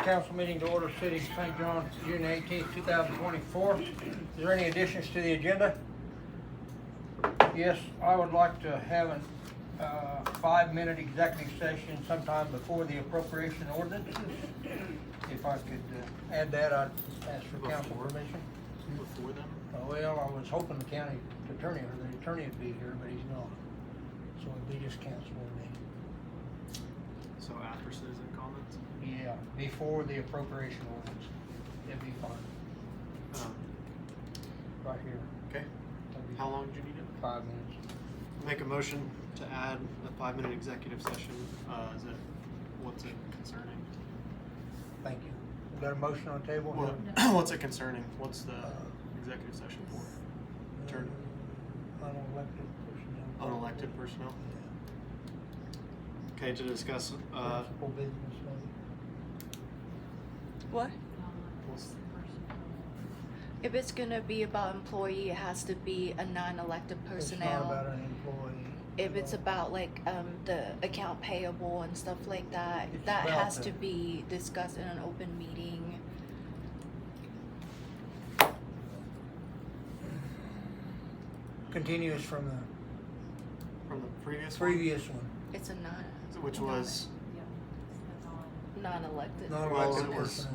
council meeting to order, City of St. John, June 18th, 2024. Is there any additions to the agenda? Yes, I would like to have a 5-minute executive session sometime before the appropriation ordinances. If I could add that, I'd ask for council permission. Before them? Well, I was hoping the county attorney or the attorney would be here, but he's not. So it'd be just council and me. So after citizen comments? Yeah, before the appropriation ordinance. It'd be fine. Right here. Okay. That'd be How long did you need it? 5 minutes. Make a motion to add a 5-minute executive session. What's it concerning? Thank you. We got a motion on the table? Well, what's it concerning? What's the executive session for? Turn Unelected personnel. unelected personnel? Okay, to discuss, Principal business maybe. What? what's- If it's gonna be about employee, it has to be a non-elected It's not personnel. about an employee. If it's about like the account payable and stuff like that, It's that about has the- to be discussed in an open meeting. Continuous from the from the previous previous one. It's a one? Which was, non-elected. Non-elected it was- personnel.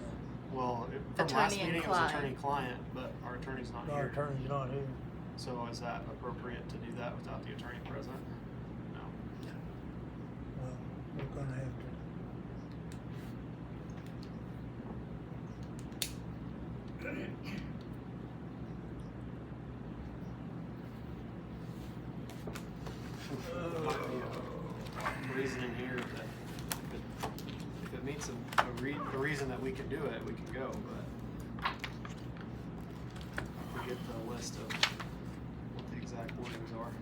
well, from last Attorney and meeting it was client. attorney-client, but our attorney's not Our here. attorney's not here. So is that appropriate to do that without the attorney present? No. Well, we're gonna have to. Might be a reason in here that if it meets a reason that we can do it, we can go, but if we get the list of what the exact wordings are.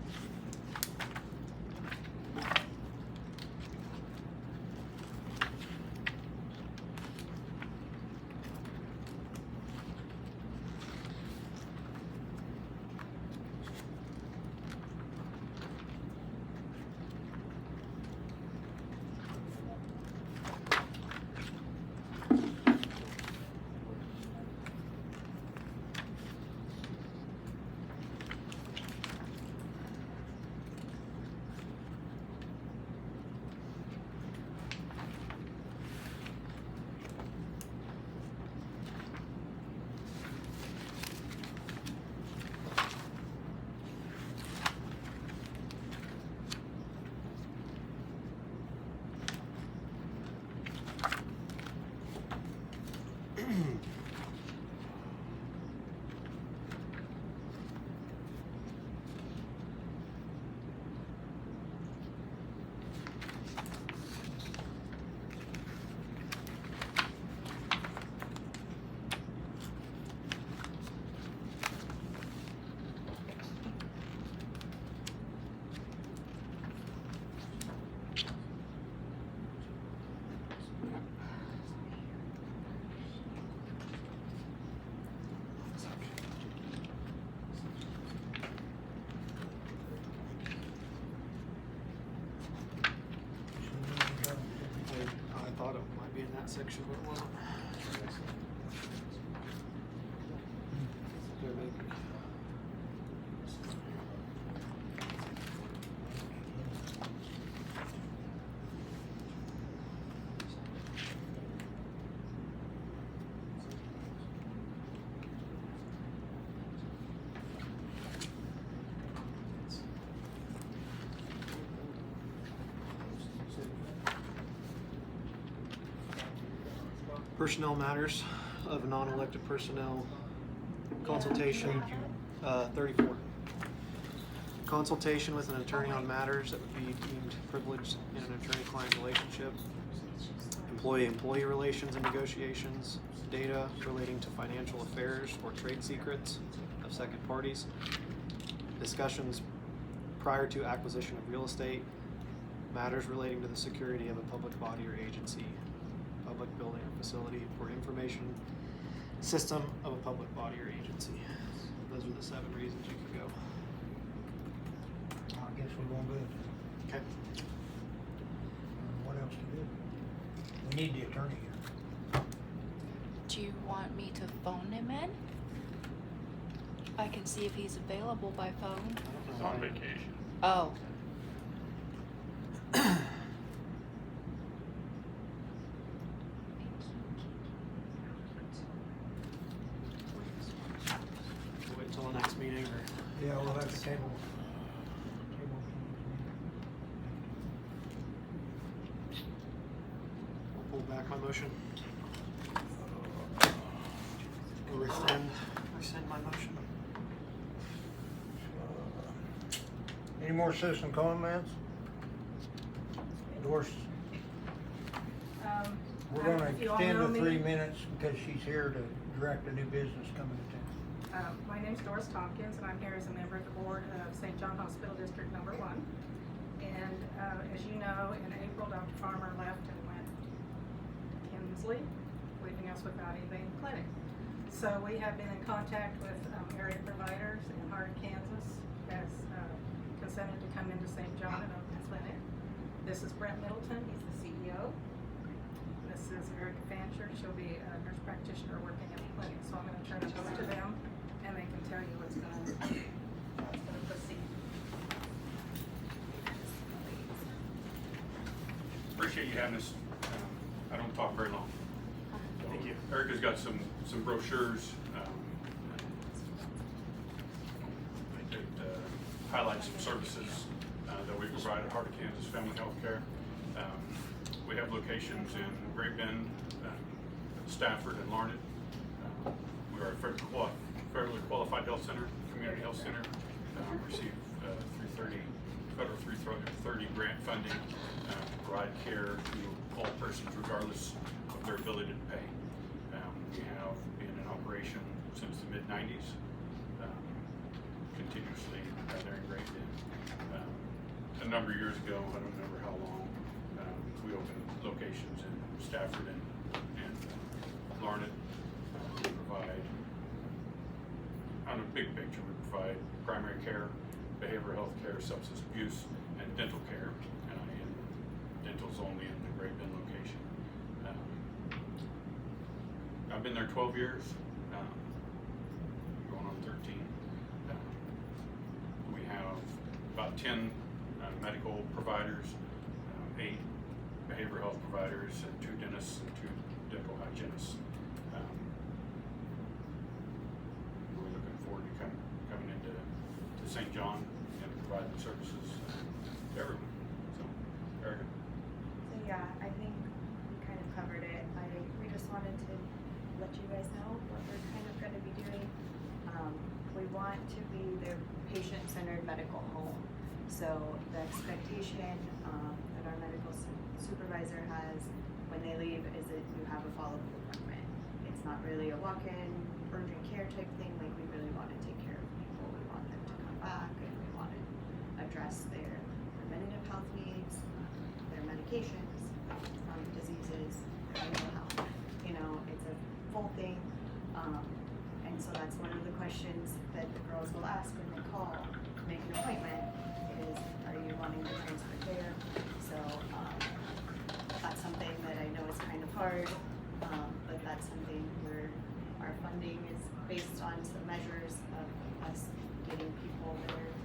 I thought it might be in that section, but it wasn't. There may be. Personnel matters of non-elected personnel, consultation, 34. Consultation with an attorney on matters that would be deemed privileged in an attorney-client relationship, employee-employee relations and negotiations, data relating to financial affairs or trade secrets of second parties, discussions prior to acquisition of real estate, matters relating to the security of a public body or agency, public building or facility, for information system of a public body or agency. Those are the 7 reasons you could go. I guess we're going good. Okay. What else to do? We need the attorney here. Do you want me to phone him in? I can see if he's available by phone. He's on vacation. Oh. Wait until the next meeting, or Yeah, we'll have to table. I'll pull back my motion. Or rescind my motion. Any more citizen comments? Doris, we're gonna If you all extend know the me, 3 minutes because she's here to direct a new business coming to town. My name's Doris Tompkins, and I'm here as a member of the board of St. John Hospital District Number 1. And as you know, in April, Dr. Farmer left and went to Kinsley, leaving us without a vein clinic. So we have been in contact with area providers in Hardin, Kansas, has consented to come into St. John and open a clinic. This is Brent Middleton, he's the CEO. This is Erica Fancher, she'll be a nurse practitioner working at the clinic. So I'm gonna turn it over to them, and they can tell you what's gonna proceed. Appreciate you having us. I don't talk very long. Thank you. Erica's got some brochures that highlight some services that we provide at Heart of Kansas Family Health Care. We have locations in Great Bend, Stafford, and Larned. We are a federally qualified health center, community health center. Receive 330 grant funding to provide care to all persons regardless of their ability to pay. We have been in operation since the mid-90s, continuously there in Great Bend. A number of years ago, I don't remember how long, we opened locations in Stafford and Larned. We provide, on a big picture, we provide primary care, behavioral health care, substance abuse, and dental care. And dental's only in the Great Bend location. I've been there 12 years, going on 13. We have about 10 medical providers, 8 behavioral health providers, and 2 dentists and 2 dental hygienists. We're looking forward to coming into St. John and providing services to everyone. So, Erica? So yeah, I think we kind of covered it. We just wanted to let you guys know what we're kind of going to be doing. We want to be the patient-centered medical home. So the expectation that our medical supervisor has when they leave is that you have a follow-up appointment. It's not really a walk-in urgent care type thing. Like, we really want to take care of people. We want them to come back, and we want to address their preventative health needs, their medications, diseases, their mental health. You know, it's a full thing. And so that's one of the questions that the girls will ask when they call to make an appointment is, are you wanting to transfer care? So that's something that I know is kind of hard, but that's something where our funding is based on some measures of us getting people that are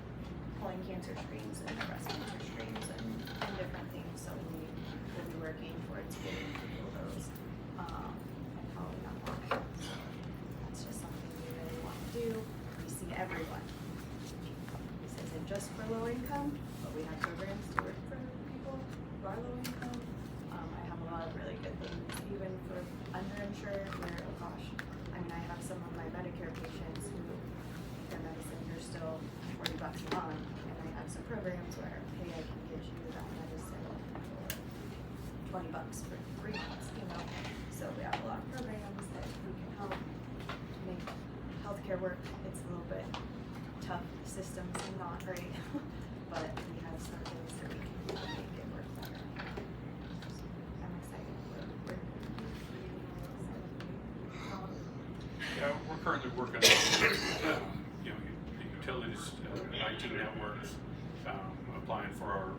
pulling cancer screens and breast cancer screens and different things. So we will be working towards getting people those and following up on it. So that's just something we really want to do. We see everyone. This isn't just for low income, but we have programs to work for people who are low income. I have a lot of really good things, even for underinsured, where, oh gosh, I mean, I have some of my Medicare patients who their medicine are still $40 a month, and I have some programs where, hey, I can get you that medicine for $20 for 3 months, you know. So we have a lot of programs that we can help make healthcare work. It's a little bit tough systems and not great, but we have some things that we can do to make it work better. I'm excited. Yeah, we're currently working on, the utilities, IT networks, applying for our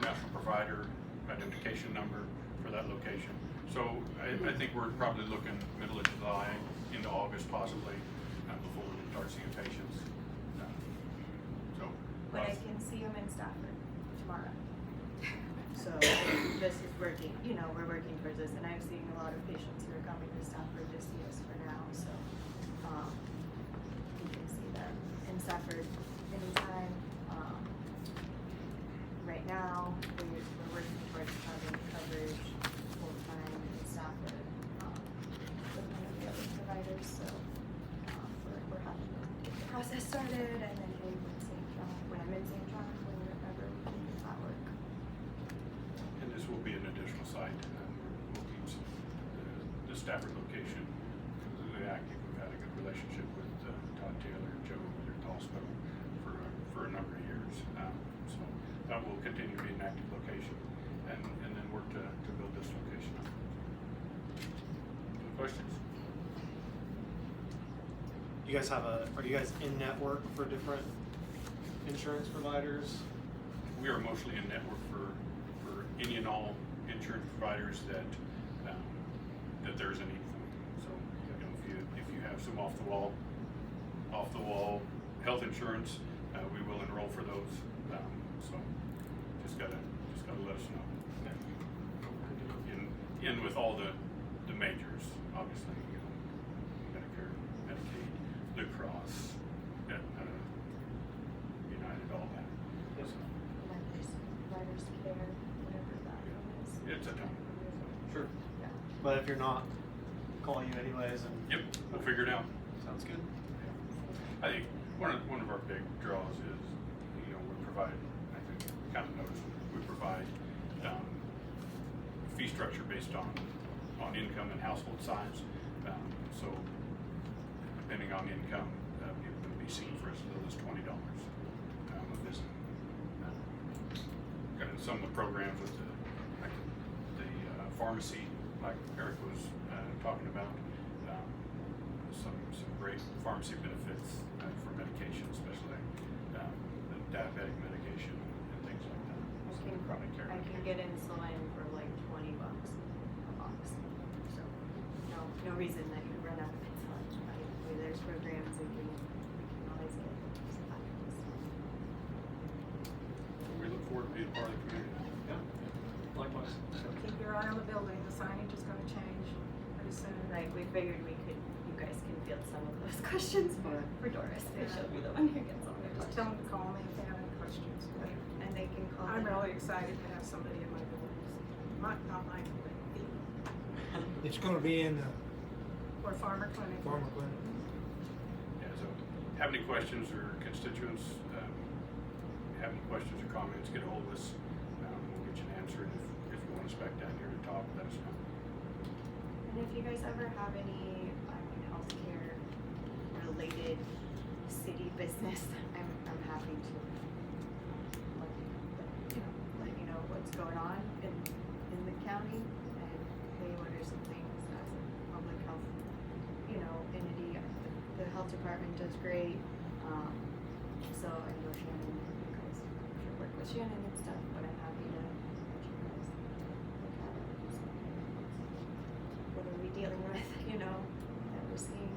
national provider identification number for that location. So I think we're probably looking middle of July into August possibly, before we start seeing patients. So. But I can see them in Stafford tomorrow. So this is working, you know, we're working towards this, and I'm seeing a lot of patients who are coming to Stafford to see us for now, so, you can see them in Stafford anytime. Right now, we're working towards having coverage full-time in Stafford, with one of the other providers, so, we're having to get the process started, and then maybe in St. John, when I'm in St. John, whenever we can get that work. And this will be an additional site, we'll keep the Stafford location completely active. We've had a good relationship with Todd Taylor and Joe over there at the hospital for a number of years. So that will continue to be an active location and then work to build this location up. Any questions? You guys are you guys in network for different insurance providers? We are mostly in network for any and all insurance providers that there's a need for. So, you know, if you have some off the wall health insurance, we will enroll for those. So just gotta let us know. In with all the majors, obviously, you know, Medicare, Medicaid, Blue Cross, United, all that. So, Providers care, whatever that is. it's a ton. Sure. Yeah. But if you're not, call you anyways and. Yep, we'll figure it out. Sounds good. I think one of our big draws is, you know, we provide, I think you kind of noticed, we provide fee structure based on income and household size. So depending on income, people can be seen for as little as $20 a visit. Got some of the programs with the pharmacy, like Eric was talking about. Some great pharmacy benefits for medication, especially the diabetic medication and things like that. So chronic care. I can get insulin for like $20 a box. So no reason that you run out of insulin. There's programs we can always get. We look forward to being part of the community. Yeah. Likewise. Keep your eye on the building, the signage is gonna change pretty soon. Right, we figured you guys can field some of those questions for Doris, because she'll be the one who gets all the Just questions. tell them to call me if they have any questions. And they can call. I'm them. really excited to have somebody in my building, not my building, It's gonna be in the or farmer clinic. farmer clinic. Yeah, so have any questions or constituents, have any questions or comments, get a hold of us. We'll get you an answer. And if you want us back down here to talk, let us know. And if you guys ever have any, healthcare related city business, I'm happy to let you know what's going on in the county and pay order some things as a public health, entity. The health department does great. So I know Shannon, you guys should work with Shannon and stuff, but I'm happy to let you guys look at it. So, what are we dealing with, that we're seeing,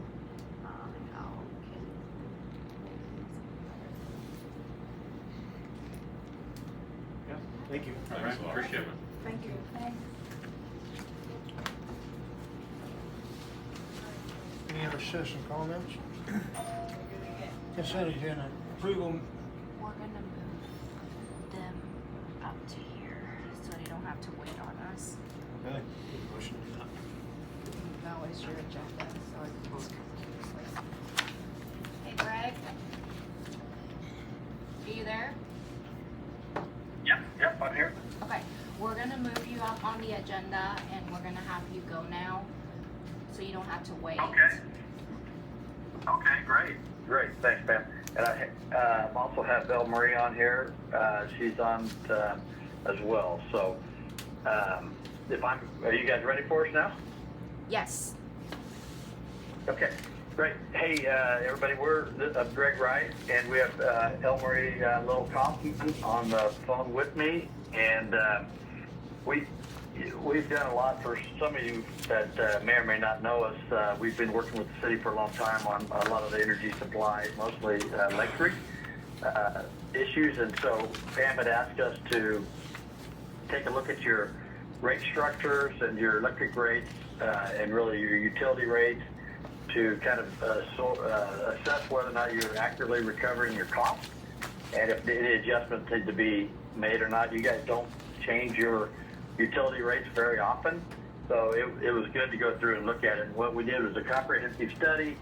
and how can we make things better. Yeah. Thank you. All right, appreciate it. Thank you. Any other citizen comments? Consent agenda, approval, We're gonna move them up to here so they don't have to wait on us. Okay. Motion to do that. That was your agenda, so it's confusing. Hey Greg? Are you there? Yep, I'm here. Okay, we're gonna move you up on the agenda and we're gonna have you go now, so you don't have to wait. Okay, great, thanks, Pam. And I also have Belle Marie on here, she's on as well, so, are you guys ready for us now? Yes. Okay, great. Hey, everybody, I'm Greg Wright, and we have Elmarie Littlecomb on the phone with me, and we've done a lot for some of you that may or may not know us. We've been working with the city for a long time on a lot of the energy supply, mostly electric issues. And so Pam had asked us to take a look at your rate structures and your electric rates and really your utility rates to kind of assess whether or not you're accurately recovering your costs and if any adjustments need to be made or not. You guys don't change your utility rates very often, so it was good to go through and look at it. And what we did was a comprehensive study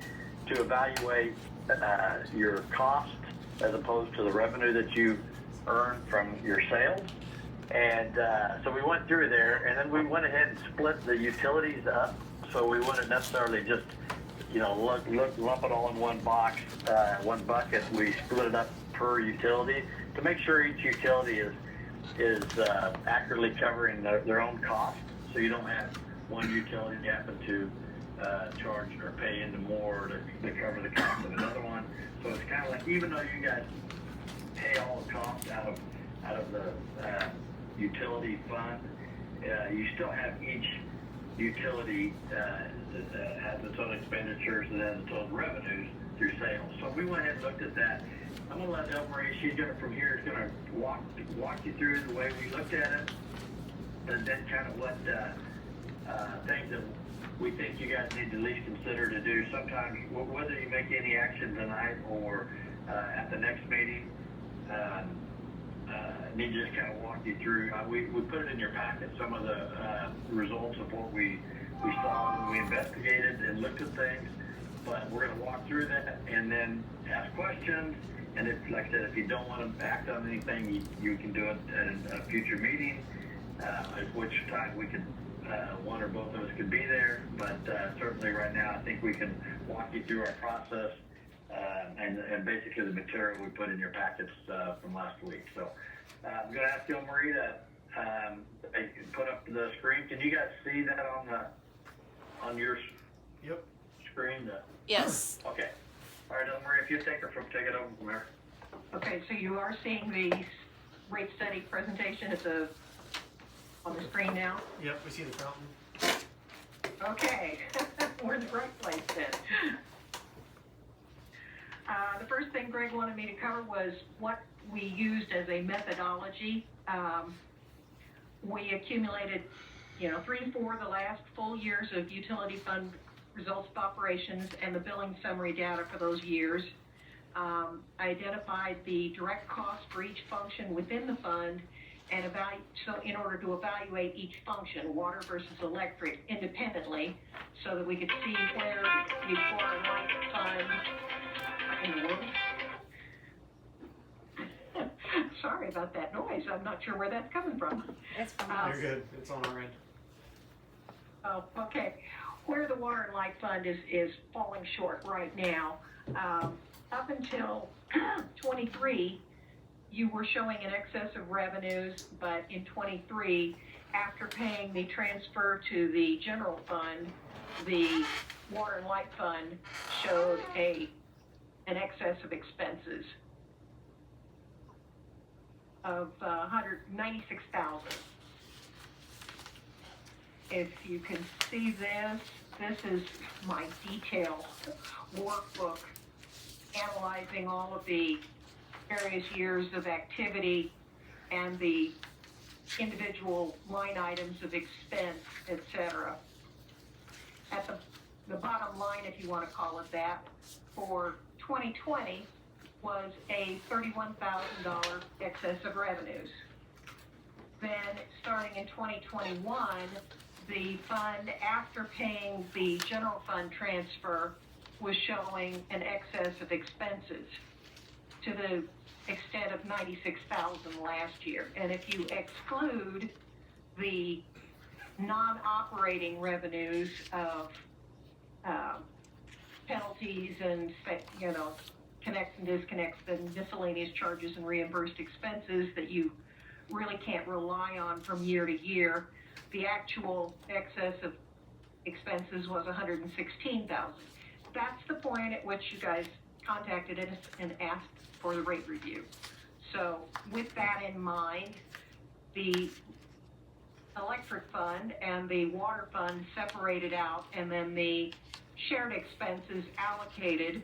to evaluate your costs as opposed to the revenue that you earn from your sales. And so we went through there, and then we went ahead and split the utilities up, so we wouldn't necessarily just lump it all in one box, one bucket. We split it up per utility to make sure each utility is accurately covering their own costs, so you don't have one utility happen to charge or pay into more to cover the cost of another one. So it's kind of like, even though you guys pay all the costs out of the utility fund, you still have each utility has its own expenditures and has its own revenues through sales. So we went ahead and looked at that. I'm going to let Del Marie, she's going to, from here, is going to walk you through the way we looked at it, and then kind of what things that we think you guys need to at least consider to do. Sometimes, whether you make any action tonight or at the next meeting, need to just kind of walk you through. We put it in your packet, some of the results of what we saw when we investigated and looked at things. But we're going to walk through that and then ask questions. And if, like I said, if you don't want to act on anything, you can do it at a future meeting, at which time we could, one or both of us could be there. But certainly right now, I think we can walk you through our process and basically the material we put in your packets from last week. So I'm going to ask Del Marie to put up the screen. Can you guys see that on your screen? Yes. Okay. All right, Del Marie, if you take it over from there. Okay, so you are seeing the rate study presentation on the screen now? Yep, we see the fountain. Okay, we're in the right place then. The first thing Greg wanted me to cover was what we used as a methodology. We accumulated, 3-4 of the last full years of utility fund results of operations and the billing summary data for those years. I identified the direct cost for each function within the fund and so in order to evaluate each function, water versus electric, independently, so that we could see where the water and light fund in the world. Sorry about that noise. I'm not sure where that's coming from. It's fine. You're good. It's on our end. Oh, okay. Where the water and light fund is falling short right now. Up until 23, you were showing an excess of revenues, but in 23, after paying the transfer to the general fund, the water and light fund showed an excess of expenses of $196,000. If you can see this is my detailed workbook analyzing all of the various years of activity and the individual line items of expense, etc. At the bottom line, if you want to call it that, for 2020 was a $31,000 excess of revenues. Then starting in 2021, the fund, after paying the general fund transfer, was showing an excess of expenses to the extent of $96,000 last year. And if you exclude the non-operating revenues of penalties and connects and disconnects and miscellaneous charges and reimbursed expenses that you really can't rely on from year to year, the actual excess of expenses was $116,000. That's the point at which you guys contacted us and asked for the rate review. So with that in mind, the electric fund and the water fund separated out, and then the shared expenses allocated,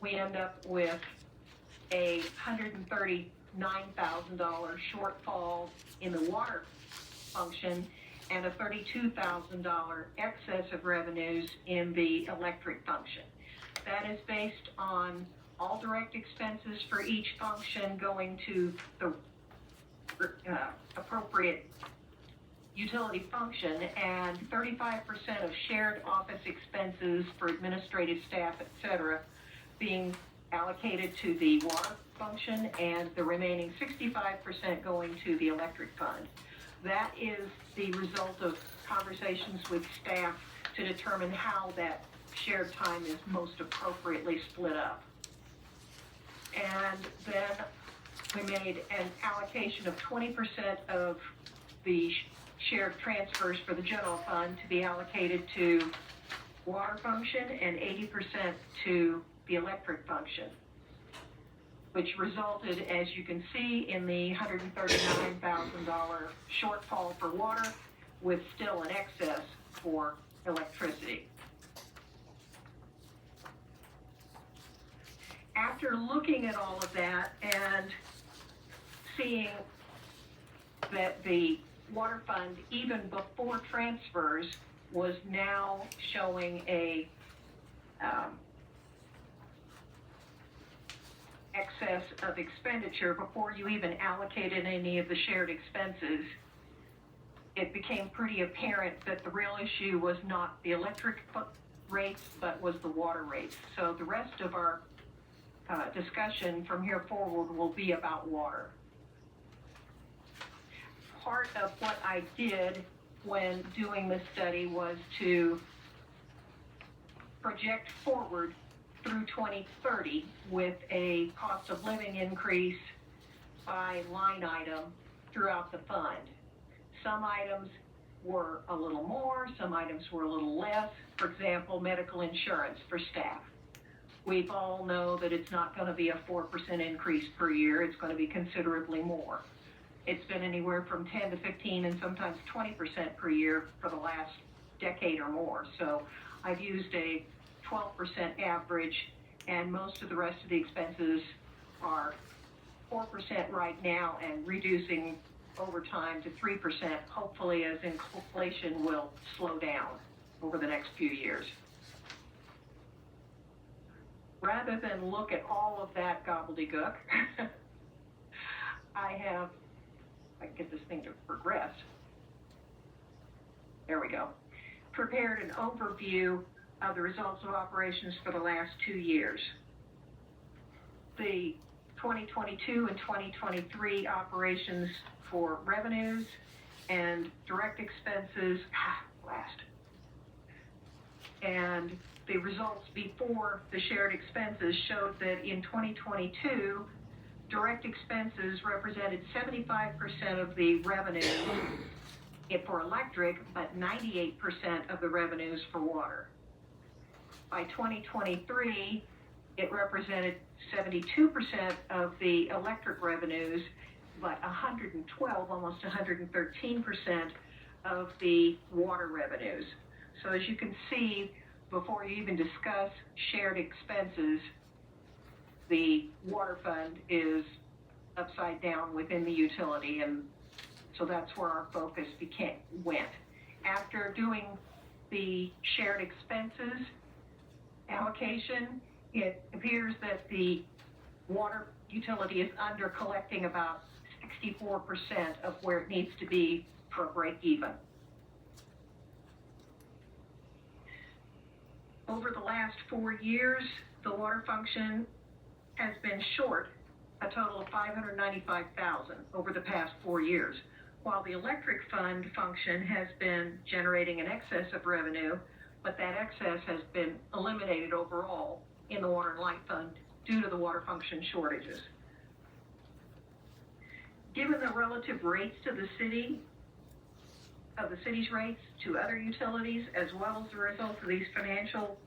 we end up with a $139,000 shortfall in the water function and a $32,000 excess of revenues in the electric function. That is based on all direct expenses for each function going to the appropriate utility function, and 35% of shared office expenses for administrative staff, etc., being allocated to the water function, and the remaining 65% going to the electric fund. That is the result of conversations with staff to determine how that shared time is most appropriately split up. And then we made an allocation of 20% of the shared transfers for the general fund to be allocated to water function and 80% to the electric function, which resulted, as you can see, in the $139,000 shortfall for water with still an excess for electricity. After looking at all of that and seeing that the water fund, even before transfers, was now showing a excess of expenditure before you even allocated any of the shared expenses, it became pretty apparent that the real issue was not the electric rates, but was the water rates. So the rest of our discussion from here forward will be about water. Part of what I did when doing this study was to project forward through 2030 with a cost of living increase by line item throughout the fund. Some items were a little more, some items were a little less. For example, medical insurance for staff. We all know that it's not going to be a 4% increase per year. It's going to be considerably more. It's been anywhere from 10 to 15 and sometimes 20% per year for the last decade or more. So I've used a 12% average, and most of the rest of the expenses are 4% right now and reducing over time to 3%, hopefully as inflation will slow down over the next few years. Rather than look at all of that gobbledygook, I have, if I can get this thing to progress, there we go, prepared an overview of the results of operations for the last 2 years. The 2022 and 2023 operations for revenues and direct expenses, and the results before the shared expenses showed that in 2022, direct expenses represented 75% of the revenues for electric, but 98% of the revenues for water. By 2023, it represented 72% of the electric revenues, but 112, almost 113% of the water revenues. So as you can see, before you even discuss shared expenses, the water fund is upside down within the utility, and so that's where our focus went. After doing the shared expenses allocation, it appears that the water utility is under collecting about 64% of where it needs to be for a break even. Over the last 4 years, the water function has been short a total of $595,000 over the past 4 years, while the electric fund function has been generating an excess of revenue, but that excess has been eliminated overall in the water and light fund due to the water function shortages. Given the relative rates to the city, of the city's rates to other utilities, as well as the result of these financial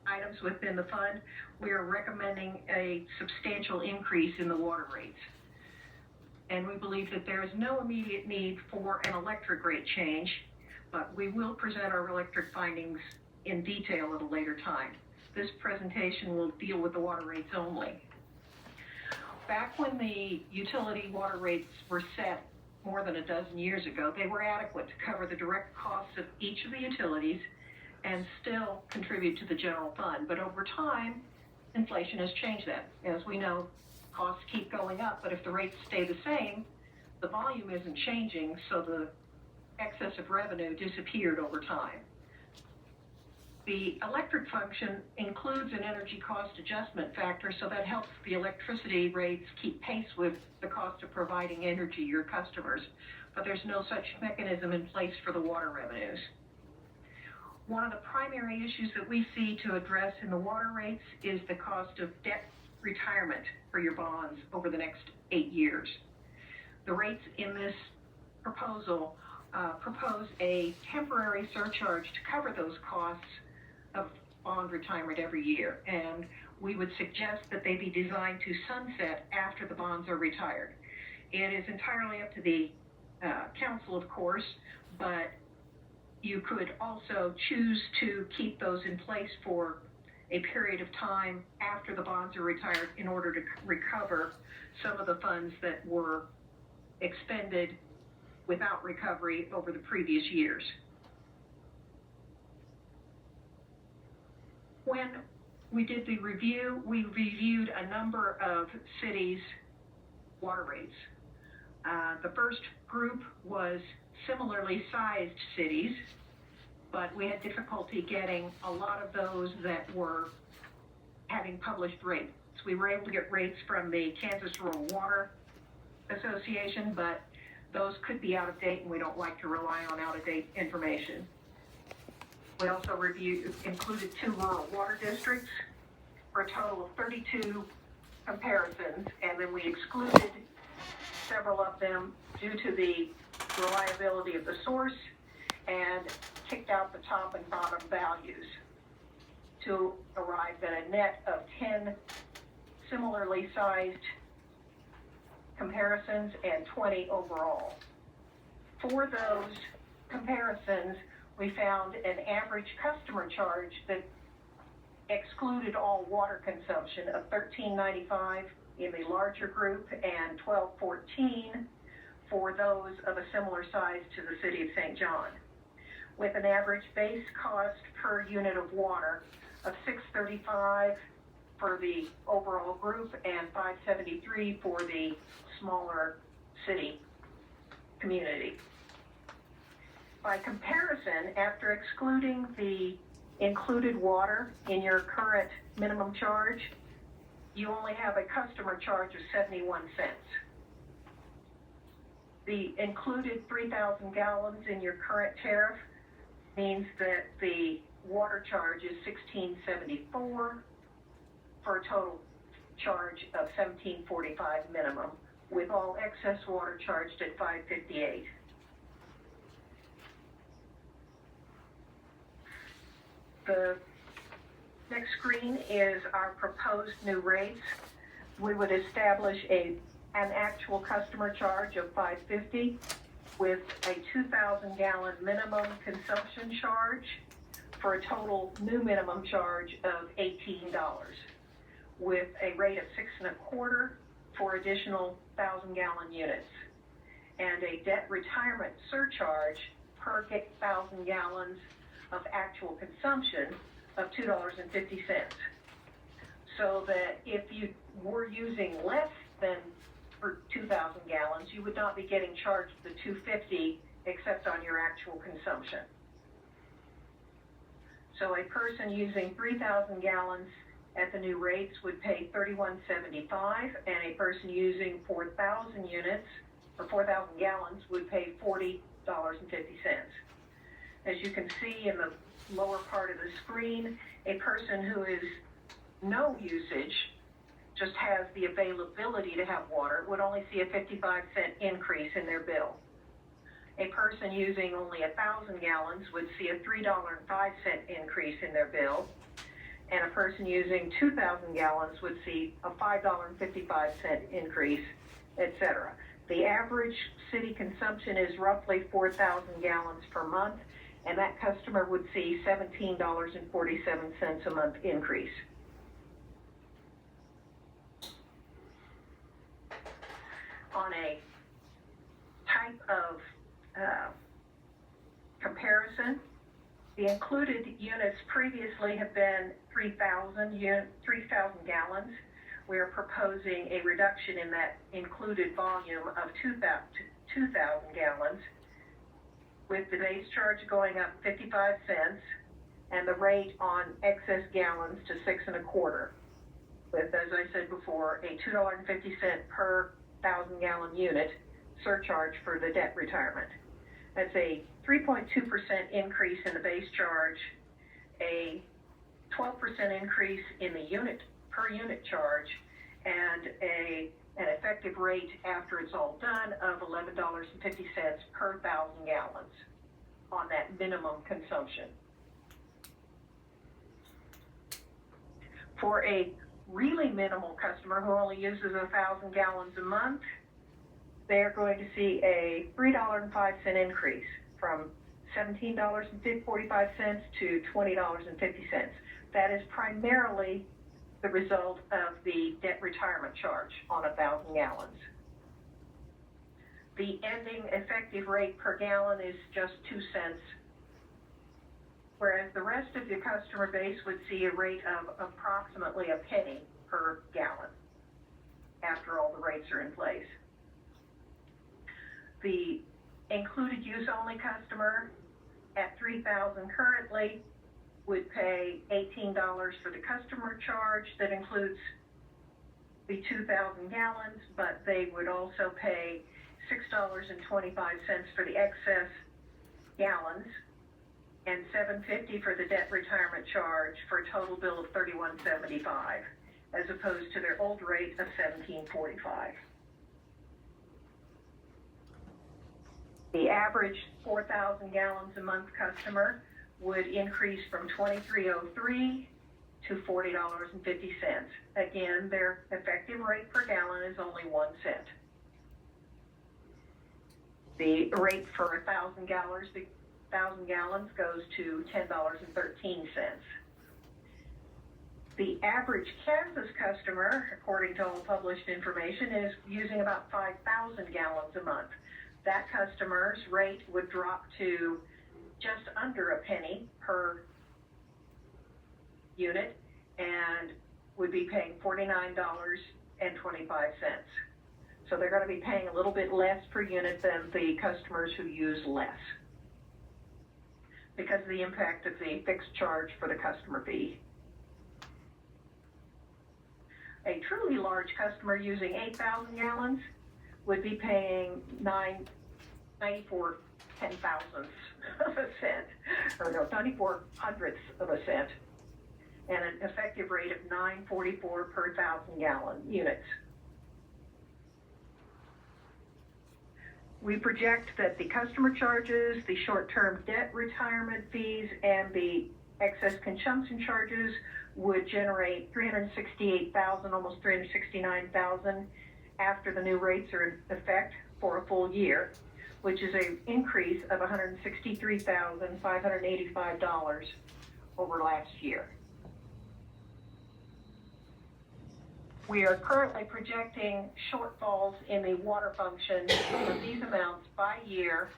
items within the fund, we are recommending a substantial increase in the water rates. and we believe that there is no immediate need for an electric rate change, but we will present our electric findings in detail at a later time. This presentation will deal with the water rates only. Back when the utility water rates were set more than a dozen years ago, they were adequate to cover the direct costs of each of the utilities and still contribute to the general fund. But over time, inflation has changed that. As we know, costs keep going up, but if the rates stay the same, the volume isn't changing, so the excess of revenue disappeared over time. The electric function includes an energy cost adjustment factor, so that helps the electricity rates keep pace with the cost of providing energy to your customers, but there's no such mechanism in place for the water revenues. One of the primary issues that we see to address in the water rates is the cost of debt retirement for your bonds over the next 8 years. The rates in this proposal propose a temporary surcharge to cover those costs of bond retirement every year, and we would suggest that they be designed to sunset after the bonds are retired. It is entirely up to the council, of course, but you could also choose to keep those in place for a period of time after the bonds are retired in order to recover some of the funds that were expended without recovery over the previous years. When we did the review, we reviewed a number of cities' water rates. The first group was similarly sized cities, but we had difficulty getting a lot of those that were having published rates. We were able to get rates from the Kansas Rural Water Association, but those could be out of date, and we don't like to rely on out-of-date information. We also included 2 rural water districts for a total of 32 comparisons, and then we excluded several of them due to the reliability of the source and kicked out the top and bottom values to arrive at a net of 10 similarly sized comparisons and 20 overall. For those comparisons, we found an average customer charge that excluded all water consumption of $13.95 in the larger group and $12.14 for those of a similar size to the city of St. John, with an average base cost per unit of water of $6.35 for the overall group and $5.73 for the smaller city community. By comparison, after excluding the included water in your current minimum charge, you only have a customer charge of 71 cents. The included 3,000 gallons in your current tariff means that the water charge is $16.74 for a total charge of $17.45 minimum, with all excess water charged at $5.58. The next screen is our proposed new rates. We would establish an actual customer charge of $5.50 with a 2,000 gallon minimum consumption charge for a total new minimum charge of $18, with a rate of 6.25 for additional 1,000 gallon units, and a debt retirement surcharge per 1,000 gallons of actual consumption of $2.50. So that if you were using less than for 2,000 gallons, you would not be getting charged the $2.50 except on your actual consumption. So a person using 3,000 gallons at the new rates would pay $31.75, and a person using 4,000 units or 4,000 gallons would pay $40.50. As you can see in the lower part of the screen, a person who is no usage, just has the availability to have water, would only see a 55-cent increase in their bill. A person using only 1,000 gallons would see a $3.05 increase in their bill, and a person using 2,000 gallons would see a $5.55 increase, etc. The average city consumption is roughly 4,000 gallons per month, and that customer would see $17.47 a month increase. On a type of comparison, the included units previously have been 3,000 gallons. We are proposing a reduction in that included volume of 2,000 gallons, with the base charge going up 55 cents and the rate on excess gallons to 6.25, with, as I said before, a $2.50 per 1,000-gallon unit surcharge for the debt retirement. That's a 3.2% increase in the base charge, a 12% increase in the per unit charge, and an effective rate after it's all done of $11.50 per 1,000 gallons on that minimum consumption. For a really minimal customer who only uses 1,000 gallons a month, they're going to see a $3.05 increase from $17.45 to $20.50. That is primarily the result of the debt retirement charge on 1,000 gallons. The ending effective rate per gallon is just 2 cents, whereas the rest of your customer base would see a rate of approximately a penny per gallon after all the rates are in place. The included use only customer at 3,000 currently would pay $18 for the customer charge that includes the 2,000 gallons, but they would also pay $6.25 for the excess gallons and $7.50 for the debt retirement charge, for a total bill of $31.75, as opposed to their old rate of $17.45. The average 4,000 gallons a month customer would increase from $23.03 to $40.50. Again, their effective rate per gallon is only 1 cent. The rate for 1,000 gallons goes to $10.13. The average Kansas customer, according to all published information, is using about 5,000 gallons a month. That customer's rate would drop to just under a penny per unit and would be paying $49.25. So they're going to be paying a little bit less per unit than the customers who use less, because of the impact of the fixed charge for the customer fee. A truly large customer using 8,000 gallons would be paying 94 ten-thousandths of a cent, or no, 94 hundredths of a cent, and an effective rate of $9.44 per 1,000 gallon units. We project that the customer charges, the short-term debt retirement fees, and the excess consumption charges would generate $368,000, almost $369,000 after the new rates are in effect for a full year, which is an increase of $163,585 over last year. We are currently projecting shortfalls in the water function of these amounts by year.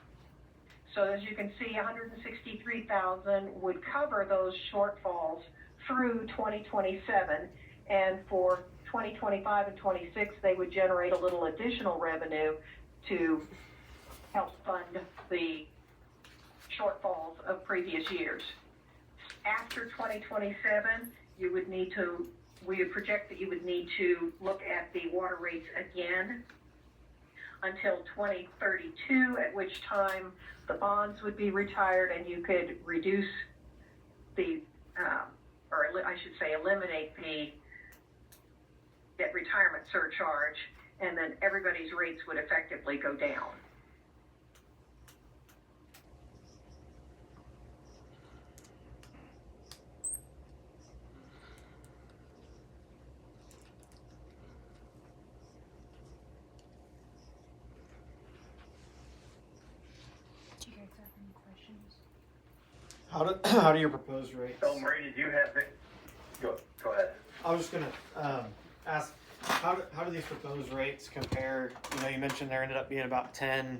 So as you can see, $163,000 would cover those shortfalls through 2027, and for 2025 and 26, they would generate a little additional revenue to help fund the shortfalls of previous years. After 2027, we would project that you would need to look at the water rates again until 2032, at which time the bonds would be retired and you could reduce the, eliminate the debt retirement surcharge, and then everybody's rates would effectively go down. questions? How do your proposed rates? So Marie, did you have it? Go ahead. I was just gonna ask, how do these proposed rates compare? You know, you mentioned there ended up being about 10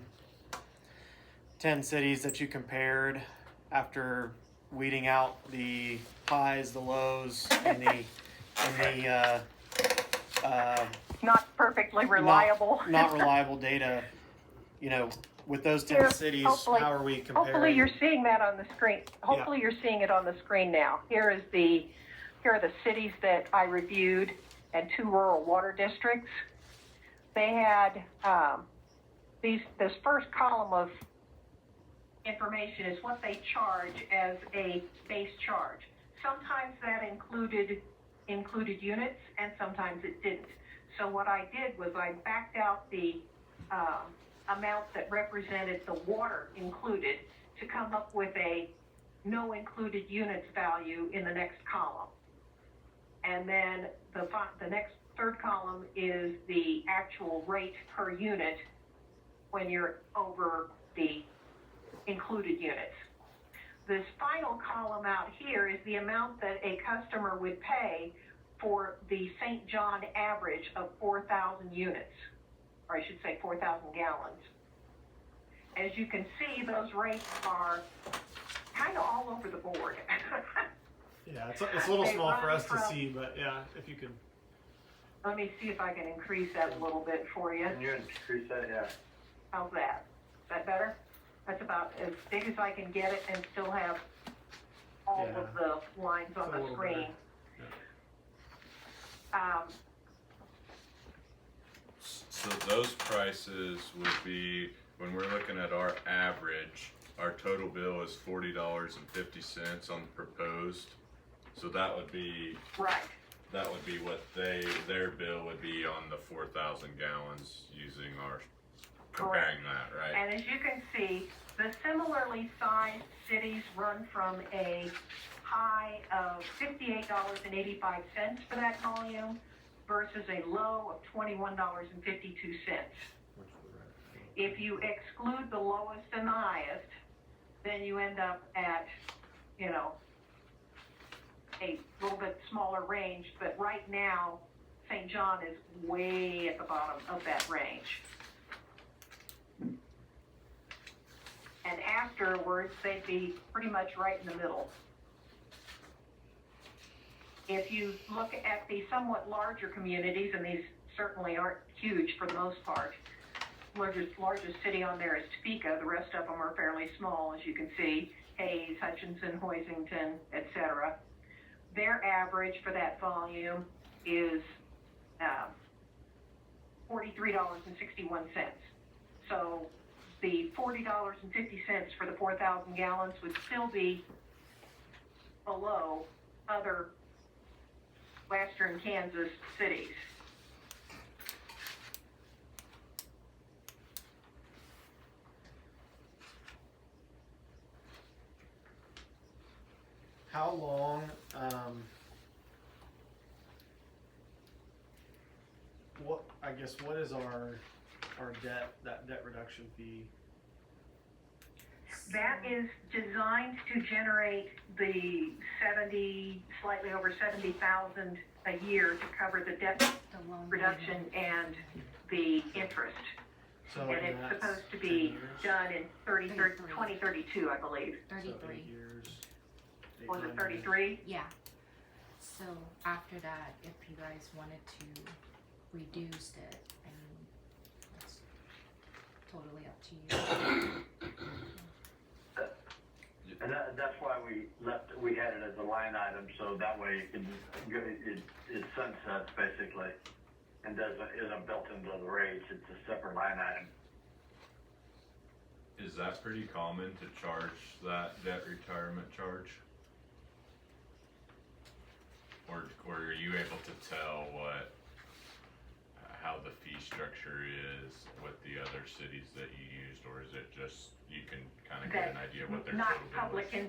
cities that you compared after weeding out the highs, the lows, and the Not perfectly reliable. not reliable data. You know, with those 10 Here, cities, hopefully- how are we comparing? Hopefully you're seeing that on the screen. Hopefully you're seeing it on the screen now. Here are the cities that I reviewed and 2 rural water districts. They had this first column of information is what they charge as a base charge. Sometimes that included units and sometimes it didn't. So what I did was I backed out the amount that represented the water included to come up with a no included units value in the next column. And then the next third column is the actual rate per unit when you're over the included units. This final column out here is the amount that a customer would pay for the St. John average of 4,000 units, or I should say 4,000 gallons. As you can see, those rates are kind of all over the board. Yeah, it's a little They small for run us to from- see, but yeah, if you could. Let me see if I can increase that a little bit for you. Can you increase that? Yeah. How's that? Is that better? That's about as big as I can get it and still have all Yeah. of the lines on It's a the little screen. So those prices would be, when we're looking at our average, our total bill is $40.50 on the proposed. So that would be Right. what their bill would be on the 4,000 gallons using our, comparing that, right? And as you can see, the similarly sized cities run from a high of $58.85 for that volume versus a low of $21.52. If you exclude the lowest and the highest, then you end up at, you know, a little bit smaller range, but right now, St. John is way at the bottom of that range. And afterwards, they'd be pretty much right in the middle. If you look at the somewhat larger communities, and these certainly aren't huge for the most part, largest city on there is Topeka. The rest of them are fairly small, as you can see. Hayes, Hutchinson, Hoisington, etc. Their average for that volume is $43.61. So the $40.50 for the 4,000 gallons would still be below other western Kansas cities. How long, what is our debt reduction fee? That is designed to generate the slightly over 70,000 a year to cover the debt The loan reduction and the interest. So And it's that's supposed to 10 be years, done in 2032, I believe. so 33. 8 years. Was it 9 years. 33? Yeah. So after that, if you guys wanted to reduce it, I mean, it's totally up to you. And that's why we had it as a line item, so that way it sunsets basically and isn't built into the rates. It's a separate line item. Is that pretty common to charge that debt retirement charge? Or are you able to tell how the fee structure is with the other cities that you used, or is it just, you can kind of get an idea of what their Not total bill public is?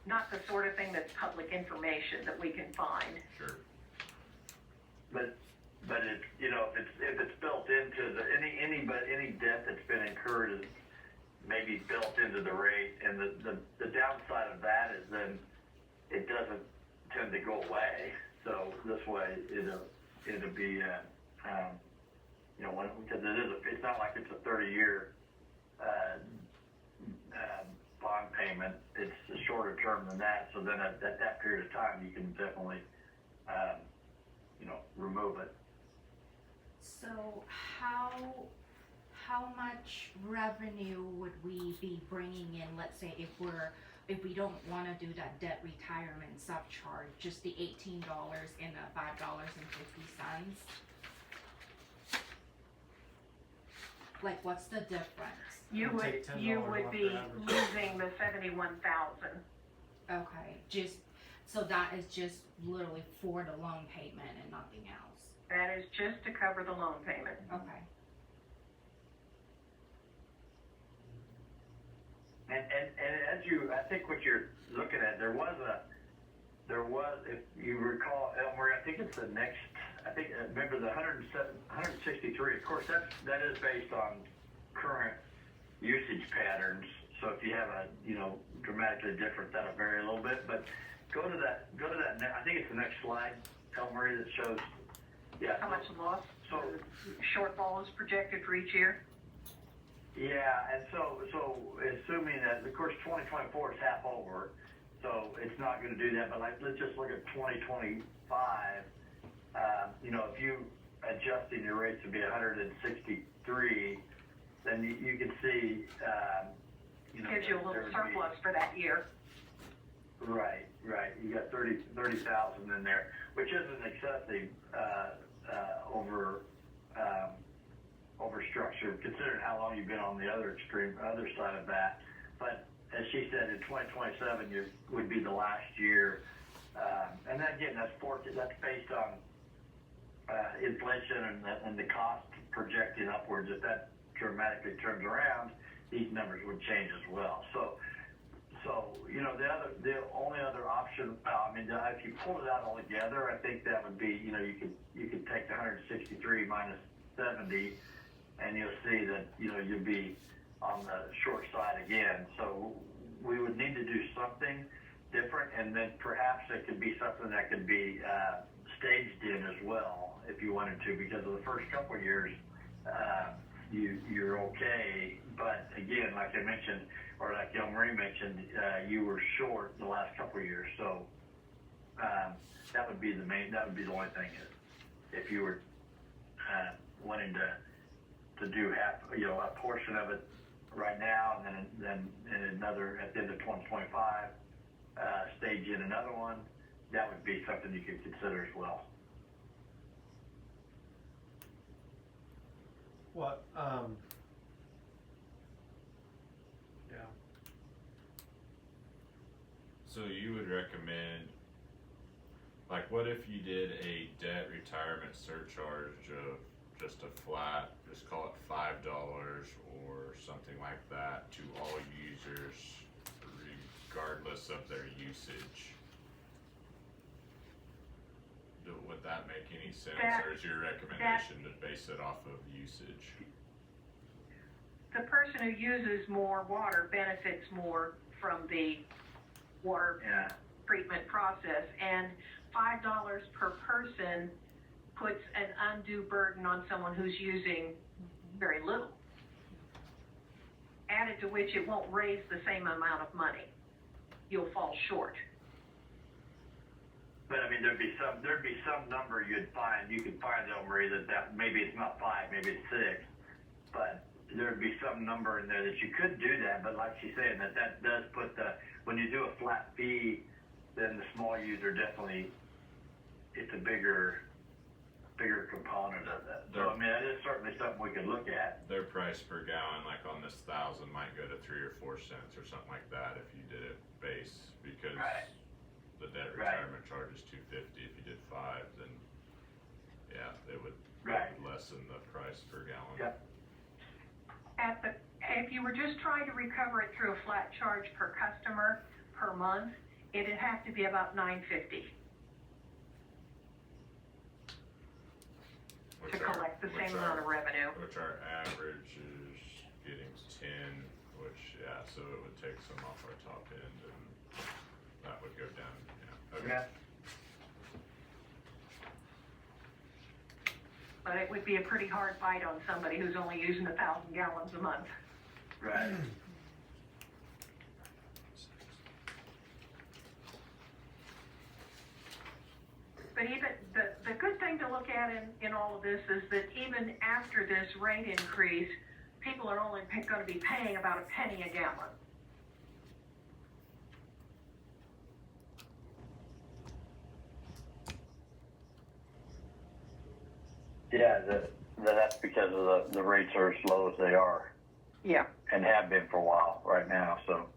not the sort of thing that's public information that we can find. Sure. But if it's built into any debt that's been incurred, maybe built into the rate, and the downside of that is then it doesn't tend to go away. So this way, it'll be, you know, because it's not like it's a 30-year bond payment. It's a shorter term than that. So then at that period of time, you can definitely, you know, remove it. So how much revenue would we be bringing in, let's say if we don't wanna do that debt retirement subcharge, just the $18 and the $5.50? Like, what's the difference? You It'll would, take $10 you would off be their average. losing the 71,000. Okay, so that is just literally for the loan payment and nothing else. That is just to cover the loan payment. Okay. And as I think what you're looking at, there was, if you recall, Elmer, I think it's remember the 163, of course, that is based on current usage patterns. So if you have you know, dramatically different, that'll vary a little bit, but go to that, I think it's the next slide, Elmer, that shows, yeah. How much loss, So, shortfall is projected for each year? yeah, and so assuming that, of course, 2024 is half over, so it's not gonna do that, but let's just look at 2025. You know, if you adjusting your rates to be 163, then you can see, you know. Gives you a little there'd be- surplus for that year. Right. You got 30,000 in there, which isn't excessive, over structure, considering how long you've been on the other side of that. But as she said, in 2027, would be the last year. And then again, that's based on, inflation and the cost projecting upwards. If that dramatically turns around, these numbers would change as well. So, you know, the only other option, if you pull it out all together, I think that would be, you know, you could take the 163 minus 70, and you'll see that, you know, you'll be on the short side again. So we would need to do something different, and then perhaps it could be something that could be staged in as well, if you wanted to, because of the first couple of years, you're okay. But again, like I mentioned, or like Marie mentioned, you were short the last couple of years. So that would be the only thing, if you were wanting to do half, you know, a portion of it right now, and then another at the end of 2025, stage in another one. That would be something you could consider as well. What, yeah. So you would recommend, like, what if you did a debt retirement surcharge of just a flat, just call it $5 or something like that to all users, regardless of their usage? Would that make any sense, or is your recommendation to base it off of usage? The person who uses more water benefits more from the water treatment process, and $5 per person puts an undue burden on someone who's using very little. Added to which, it won't raise the same amount of money. You'll fall short. But I mean, there'd be some number you could find, Marie, that maybe it's not 5, maybe it's 6, but there'd be some number in there that you could do that. But like she's saying, that does put when you do a flat fee, then the small user definitely, it's a bigger component of that. So I mean, that is certainly something we could look at. Their price per gallon, like on this 1,000, might go to 3 or 4 cents or something like that if you did it base, because the debt retirement charge is $2.50. If you did 5, then yeah, it would lessen the price per gallon. Yep. If you were just trying to recover it through a flat charge per customer per month, it'd have to be about $9.50 to collect the same amount of revenue. Which our average is getting 10, which, yeah, so it would take some off our top end and that would go down, yeah, okay. Yeah. But it would be a pretty hard fight on somebody who's only using 1,000 gallons a month. Right. But even, the good thing to look at in all of this is that even after this rate increase, people are only gonna be paying about a penny a gallon. Yeah, that's because of the rates are as low as they are Yeah. and have been for a while right now, so.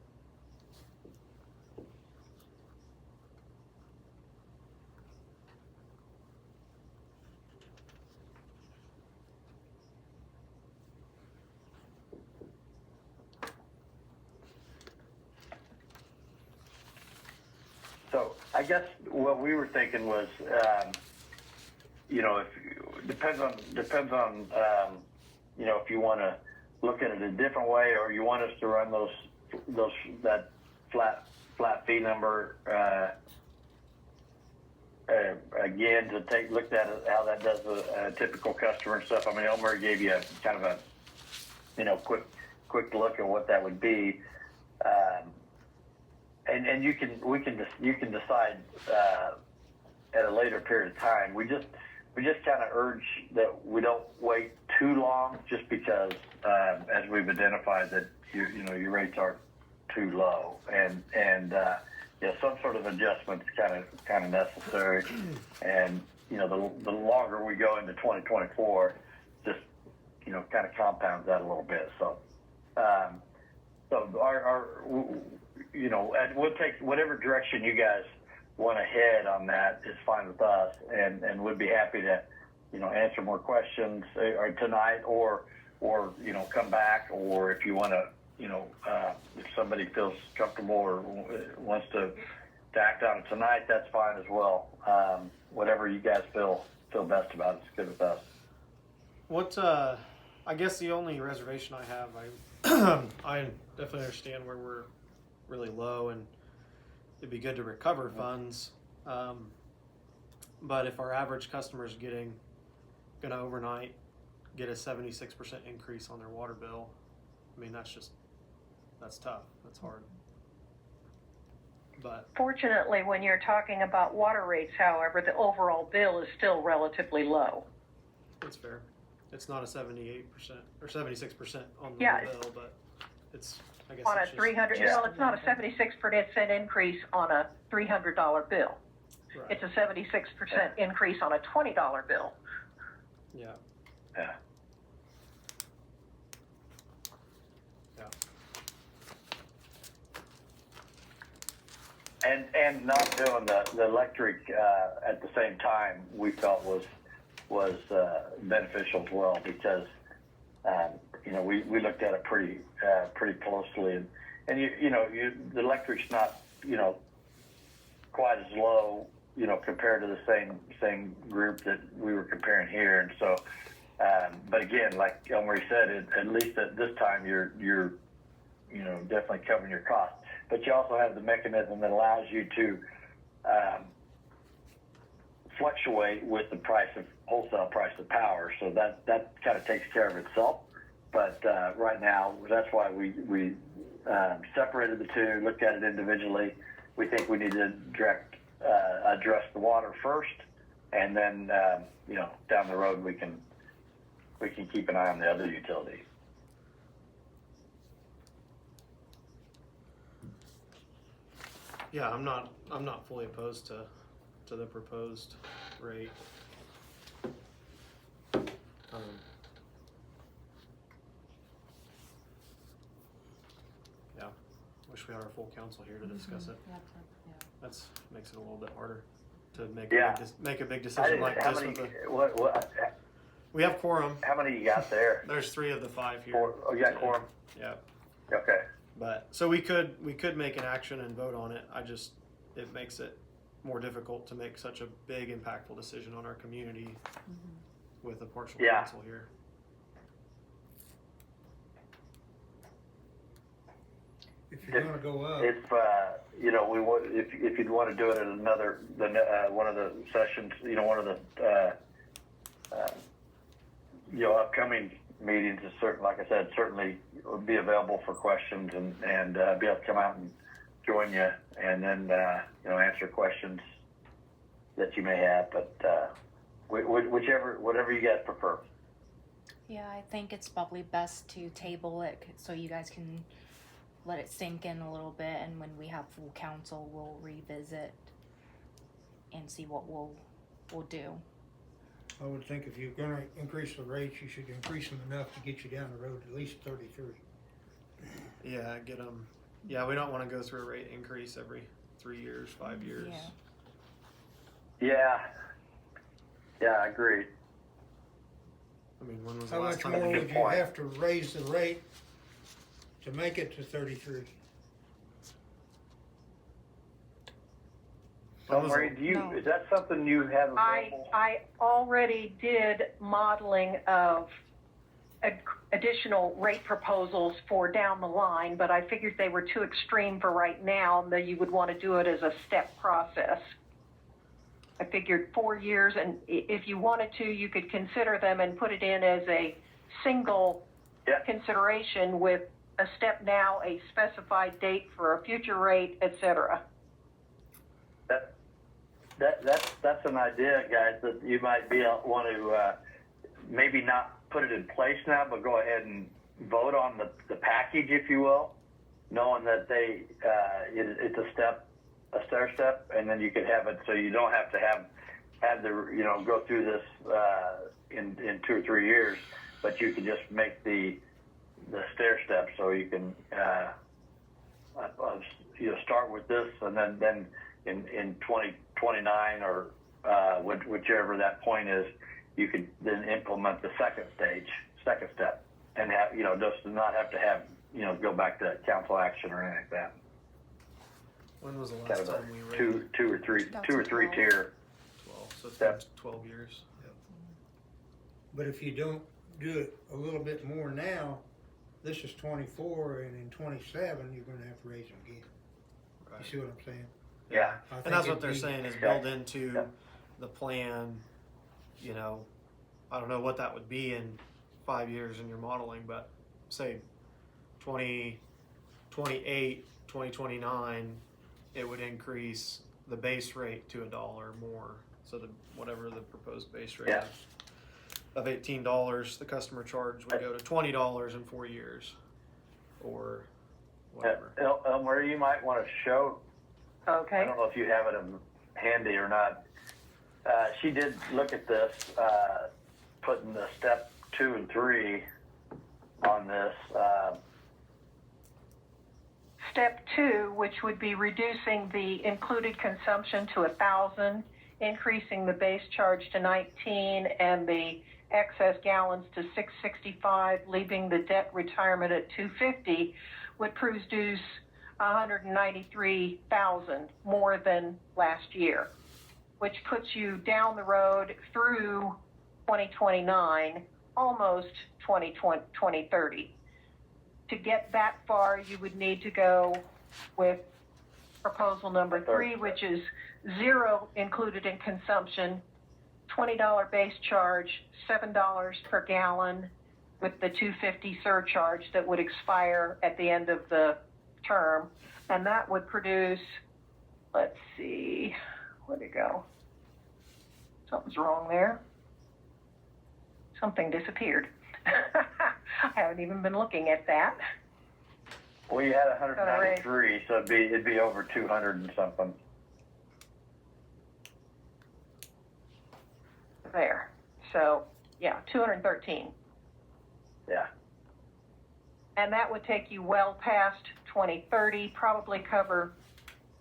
So I guess what we were thinking was, you know, depends on, you know, if you want to look at it a different way, or you want us to run that flat fee number again to look at it, how that does a typical customer and stuff. I mean, Elmer gave you kind of a, you know, quick look at what that would be. And you can decide at a later period of time. We just kind of urge that we don't wait too long, just because as we've identified that your rates are too low, and you know, some sort of adjustment is kind of necessary. And you know, the longer we go into 2024, just, you know, kind of compounds that a little bit. So our you know, and we'll take whatever direction you guys want to head on that is fine with us, and we'd be happy to, you know, answer more questions or tonight, or you know, come back, or if you want to, you know, if somebody feels comfortable or wants to act on it tonight, that's fine as well. Whatever you guys feel best about, it's good with us. What, I guess the only reservation I have, I definitely understand where we're really low, and it'd be good to recover funds. But if our average customer is gonna overnight get a 76% increase on their water bill, I mean, that's tough. That's hard. But Fortunately, when you're talking about water rates, however, the overall bill is still relatively low. it's fair. It's not a 78% or 76% on the Yeah. bill, but it's, I guess, On a it's just, 300, well, it's not a 76% increase on a $300 bill. right. It's a 76% increase on a $20 bill. Yeah. Yeah. Yeah. And not doing the electric at the same time, we felt was beneficial as well, because you know, we looked at it pretty closely, and the electric's not, you know, quite as low, you know, compared to the same group that we were comparing here. And so but again, like Elmer said, at least at this time you're you know, definitely covering your costs. But you also have the mechanism that allows you to fluctuate with the wholesale price of power. So that kind of takes care of itself. But right now, that's why we separated the two, looked at it individually. We think we need to address the water first, and then you know, down the road we can keep an eye on the other utility. Yeah, I'm not fully opposed to the proposed rate. Yeah, wish we had our full council here to discuss it. That's makes it a little bit harder to make a big decision like How this. many, With we have quorum. how many you got there? There's 3 of the 5 here. Oh, you got quorum? Yeah. Okay. But so we could make an action and vote on it. It makes it more difficult to make such a big impactful decision on our community with a partial council here. if you're gonna go up. If you know, if you'd want to do it at another, one of the sessions, one of the upcoming meetings is certain. Like I said, certainly will be available for questions and be able to come out and join you, and then answer questions that you may have. But whatever you guys prefer. Yeah, I think it's probably best to table it so you guys can let it sink in a little bit, and when we have full council, we'll revisit and see what we'll do. I would think if you're gonna increase the rates, you should increase them enough to get you down the road at least 33. Yeah, get them. Yeah, we don't want to go through a rate increase every 3 years, 5 years. Yeah. Yeah, I agree. I mean, when was the How last much time? more Good would you point. have to raise the rate to make it to 33? When was Marie, it- No. is that something you have available? I already did modeling of additional rate proposals for down the line, but I figured they were too extreme for right now, and that you would want to do it as a step process. I figured 4 years, and if you wanted to, you could consider them and put it in as a single Yeah. consideration with a step now, a specified date for a future rate, etc. That's an idea, guys, that you might want to maybe not put it in place now, but go ahead and vote on the package, if you will, knowing that it's a stair step, and then you could have it so you don't have to have the go through this in 2 or 3 years, but you can just make the stair step so you can start with this, and then in 2029 or whichever that point is, you could then implement the second step, and have just not have to have go back to council action or anything like that. When was the Kind last of time we a rated? two or three 2012. tier. 12. So it's Yep. been 12 years. But if you don't do it a little bit more now, this is 24, and in 27, you're gonna have to raise them again. You Right. see what I'm saying? Yeah. I think And that's what it'd they're be- saying is Yeah. build into Yeah. the plan. I don't know what that would be in 5 years in your modeling, but say 2028, 2029, it would increase the base rate to $1 more. So whatever the proposed base rate Yeah. of $18, the customer charge would go to $20 in 4 years, or whatever. Elmer, you might want to show. Okay. I don't know if you have it handy or not. She did look at this, putting the step 2 and 3 on this. Step 2, which would be reducing the included consumption to 1,000, increasing the base charge to 19 and the excess gallons to 665, leaving the debt retirement at 250, would produce 193,000 more than last year, which puts you down the road through 2029, almost 2030. To get that far, you would need to go with proposal number 3, which is 0 included in consumption, $20 base charge, $7 per gallon, with the 250 surcharge that would expire at the end of the term. And that would produce, let's see, where'd it go? Something's wrong there. Something disappeared. I haven't even been looking at that. Well, you had 193, so it'd be over 200 and something. There. So, yeah, 213. Yeah. And that would take you well past 2030, probably cover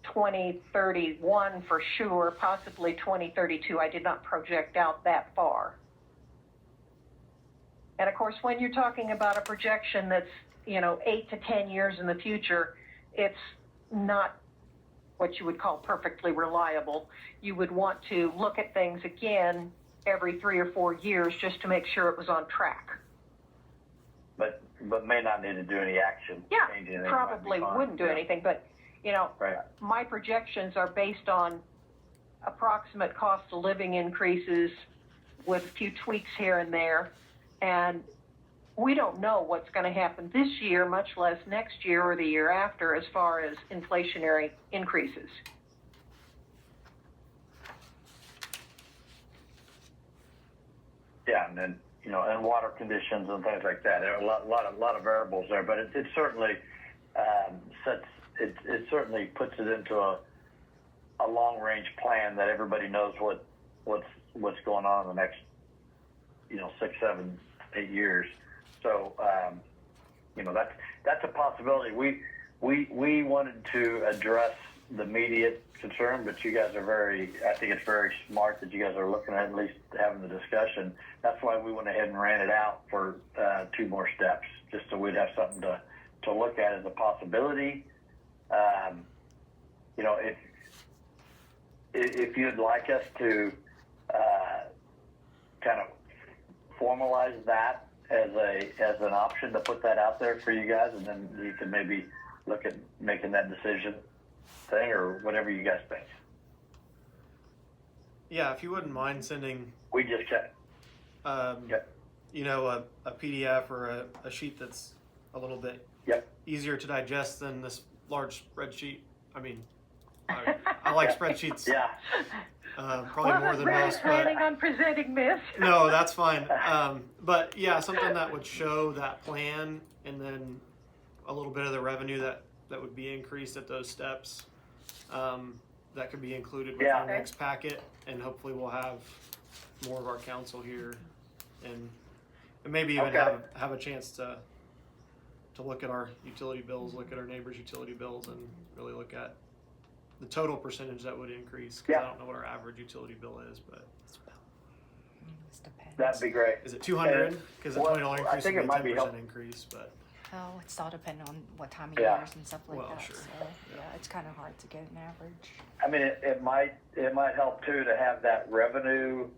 2031 for sure, possibly 2032. I did not project out that far. And of course, when you're talking about a projection that's, 8 to 10 years in the future, it's not what you would call perfectly reliable. You would want to look at things again every 3 or 4 years just to make sure it was on track. But but may not need to do any action. Yeah, change anything, might be probably fine. wouldn't do Yeah. anything, but, you know, Right. my projections are based on approximate cost of living increases with a few tweaks here and there. And we don't know what's going to happen this year, much less next year or the year after, as far as inflationary increases. Yeah, and then, you know, and water conditions and things like that. There are a lot of variables there, but it certainly it certainly puts it into a long range plan that everybody knows what's going on in the next, you know, 6, 7, 8 years. So you know, that's a possibility. We wanted to address the immediate concern, but you guys are I think it's very smart that you guys are looking at least having the discussion. That's why we went ahead and ran it out for 2 more steps, just so we'd have something to look at as a possibility. You know, if you'd like us to kind of formalize that as an option to put that out there for you guys, and then you can maybe look at making that decision thing or whatever you guys think. Yeah, if you wouldn't mind sending, We just kept. Yep. you know, a PDF or a sheet that's a little bit Yep. easier to digest than this large spreadsheet. I mean, I like spreadsheets Yeah. probably more Wasn't than really most, planning but on presenting this. no, that's fine. But yeah, something that would show that plan and then a little bit of the revenue that would be increased at those steps. That could be included with Yeah. our next packet, and hopefully we'll have more of our council here, and maybe even Okay. have a chance to look at our utility bills, look at our neighbors' utility bills, and really look at the total percentage that would increase. 'Cause Yeah. I don't know what our average utility bill is, but That'd be great. is it 200? Because a Well, $20 I increase think would it be a might be 10% help- increase, but Oh, it's all dependent on what time of Yeah. years and stuff like Well, that. sure. So yeah, it's kind of hard to get an average. I mean, it might help too to have that revenue,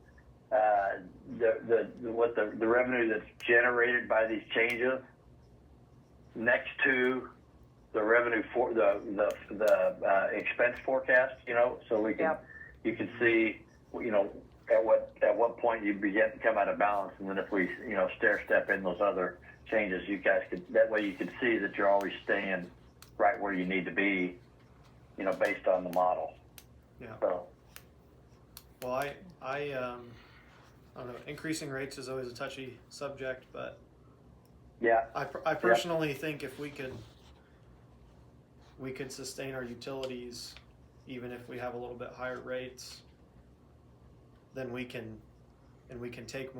the revenue that's generated by these changes next to the revenue for the expense forecast. You know, so we can Yep. you can see, you know, at what point you begin to come out of balance, and then if we, you know, stair step in those other changes, you guys could, that way you can see that you're always staying right where you need to be, you know, based on the model. yeah. So. Well, I don't know. Increasing rates is always a touchy subject, but Yeah, I personally think if we could sustain our utilities, even if we have a little bit higher rates, then we can take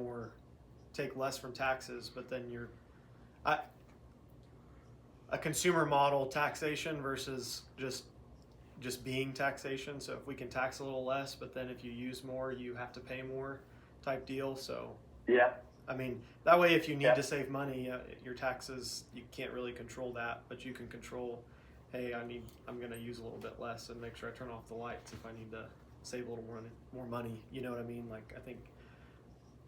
less from taxes, but then a consumer model taxation versus just being taxation. So if we can tax a little less, but then if you use more, you have to pay more type deal. So yeah, I mean, that way, if you need Yeah. to save money, your taxes, you can't really control that, but you can control, hey, I'm going to use a little bit less and make sure I turn off the lights if I need to save a little more money. You know what I mean? Like, I think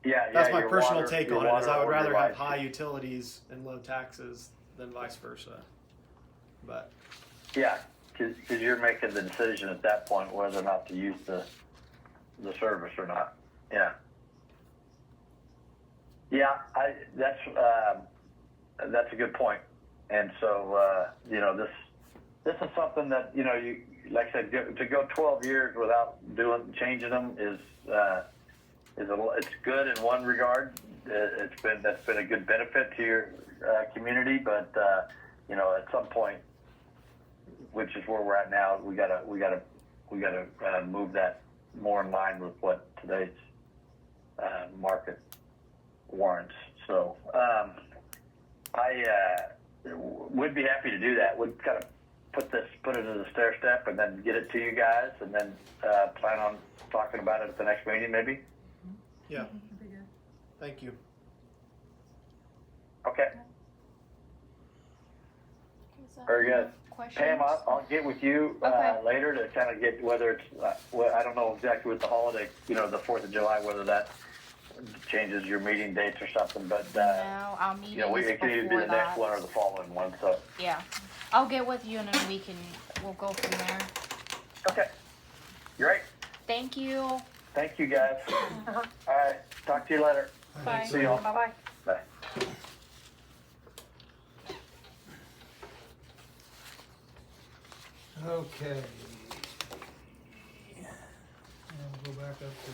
yeah. that's my your personal water- take your on it, is water I would or your rather have lights. high utilities and low taxes than vice versa. But Yeah, because you're making the decision at that point whether or not to use the service or not. Yeah. Yeah, that's a good point. And so you know, this is something that, you know, you, like I said, to go 12 years without changing them is it's good in one regard. That's been a good benefit to your community, but you know, at some point, which is where we're at now, we gotta move that more in line with what today's market warrants. So we'd be happy to do that. We'd kind of put it as a stair step and then get it to you guys, and then plan on talking about it at the next meeting, maybe. yeah, thank you. Okay, very good. Pam, I'll get with you Okay. later to kind of get whether it's I don't know exactly with the holiday, you know, the 4th of July, whether that changes your meeting dates or something, but, No, our meeting you know, is it could either be before the next that. one or the following one, so. Yeah, I'll get with you and then we'll go from there. Okay. Great. Thank you. Thank you, guys. All right. Talk to you later. Bye. See y'all. Bye-bye. Bye. Okay. And we'll go back up to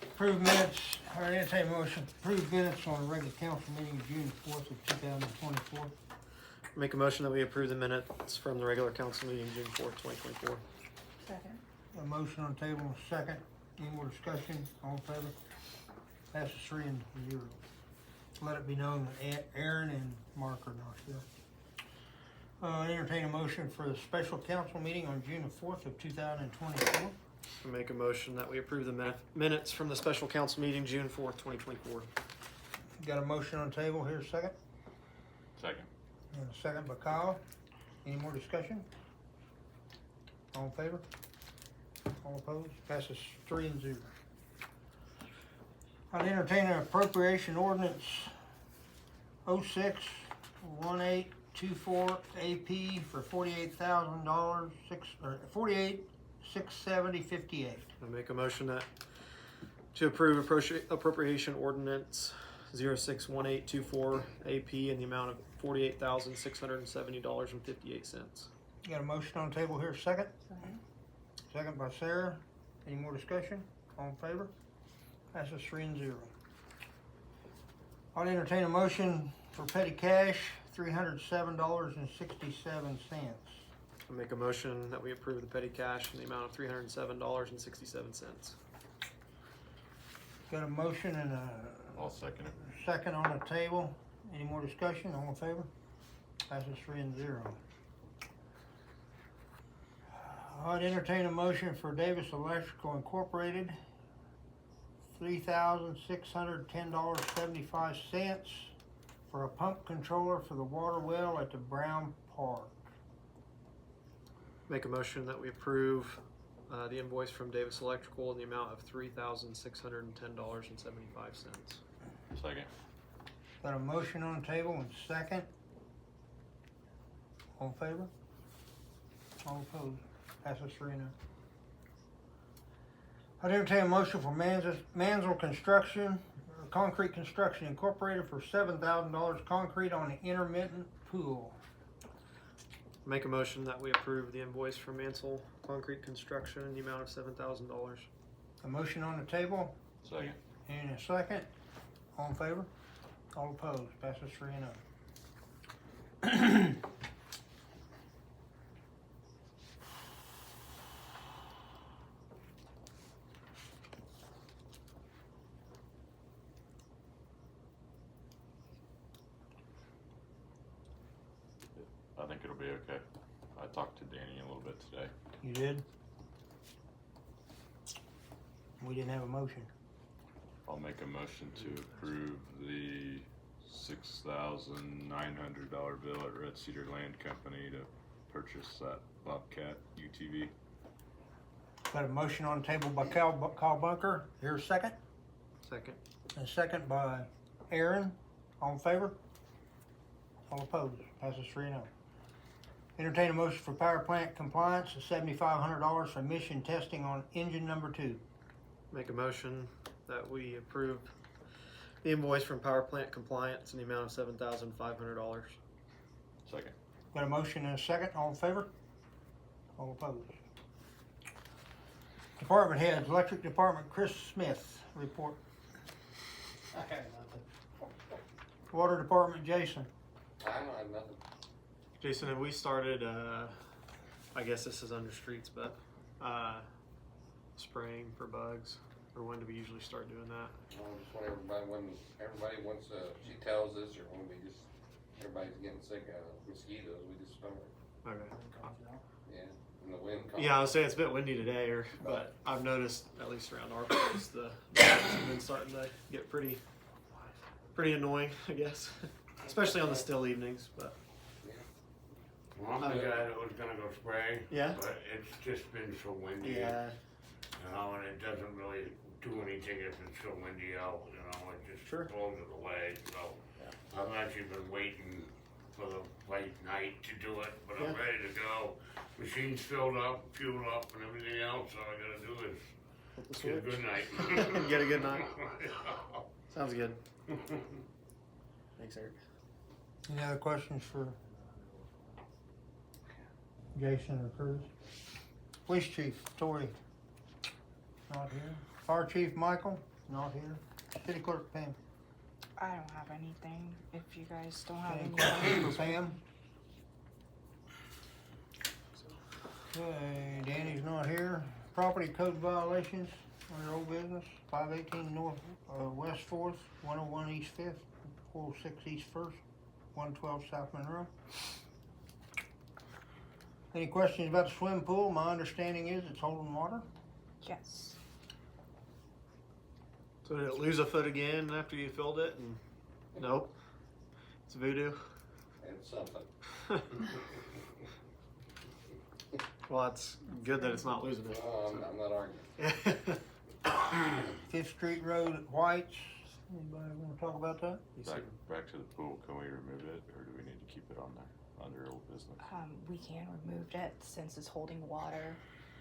approved minutes, or entertain motion, approved minutes on the regular council meeting of June 4th of 2024. Make a motion that we approve the minutes from the regular council meeting June 4th, 2024. Second. A motion on the table, a second. Any more discussion? All in favor? Passes 3-0. Let it be known that Aaron and Mark are not here. Entertain a motion for the special council meeting on June the 4th of 2024. Make a motion that we approve the minutes from the special council meeting June 4th, 2024. Got a motion on the table, here a second. Second. And a second by Kyle. Any more discussion? All in favor? All opposed? Passes 3-0. I'd entertain an appropriation ordinance 061824 AP for $48,000, $48,670.58. I make a motion that to approve appropriation ordinance 061824 AP in the amount of $48,670.58. Got a motion on the table here, second? Second by Sarah. Any more discussion? All in favor? Passes 3-0. I'll entertain a motion for petty cash, $307.67. I make a motion that we approve the petty cash in the amount of $307.67. Got a motion and a I'll second it. second on the table. Any more discussion? All in favor? Passes 3-0. I'd entertain a motion for Davis Electrical Incorporated, $3,610.75 for a pump controller for the water well at the Brown Park. Make a motion that we approve the invoice from Davis Electrical in the amount of $3,610.75. Second. Got a motion on the table and second. All in favor? All opposed? Passes 3-0. I'd entertain a motion for Mansell Construction, Concrete Construction Incorporated for $7,000 concrete on the intermittent pool. Make a motion that we approve the invoice from Mansell Concrete Construction in the amount of $7,000. A motion on the table Second. and a second. All in favor? All opposed? Passes 3-0. I think it'll be okay. I talked to Danny a little bit today. You did? We didn't have a motion. I'll make a motion to approve the $6,900 bill at Red Cedar Land Company to purchase that Bobcat UTV. Got a motion on the table by Carl Bunker. Here's a second. Second. And a second by Aaron. All in favor? All opposed? Passes 3-0. Entertain a motion for power plant compliance of $7,500 for emission testing on engine number 2. Make a motion that we approve the invoice from Power Plant Compliance in the amount of $7,500. Second. Got a motion and a second. All in favor? All opposed? Department heads, Electric Department, Chris Smith, report. I have nothing. Water Department, Jason. I don't have nothing. Jason, have we started, I guess this is under streets, but spraying for bugs? Or when do we usually start doing that? Just when everybody wants, she tells us, or when everybody's getting sick of mosquitoes, we just start, Okay. yeah, when the wind comes. Yeah, I was saying it's a bit windy today, but I've noticed, at least around our place, the bugs have been starting to get pretty annoying, I guess. Especially on the still evenings, but. Well, I'm the guy that was gonna go spray. Yeah? But it's just been so windy. Yeah. You know, and it doesn't really do anything if it's so windy out, you know, it just Sure. blows it away, so. I've actually been waiting for the late night to do it, but I'm Yeah. ready to go. Machine's filled up, fueled up and everything else, all I gotta do is Hit the get a switch. good night. Get a good night. Sounds good. Thanks, Eric. Any other questions for Jason or Cruz? Police Chief Tori, not here. Fire Chief Michael, not here. City Clerk Pam. I don't have anything. If you guys don't have Any anything. questions for Pam? Okay, Danny's not here. Property code violations under old business, 518 North, West 4th, 101 East 5th, 406 East 1st, 112 South Monroe. Any questions about the swim pool? My understanding is it's holding water. Yes. So did it lose a foot again after you filled it? And nope. It's voodoo. It's something. Well, it's good that it's not losing it. I'm not arguing. 5th Street Road at White's. Anybody want to talk about that? Back to the pool, can we remove it, or do we need to keep it on there, under old business? We can remove it since it's holding water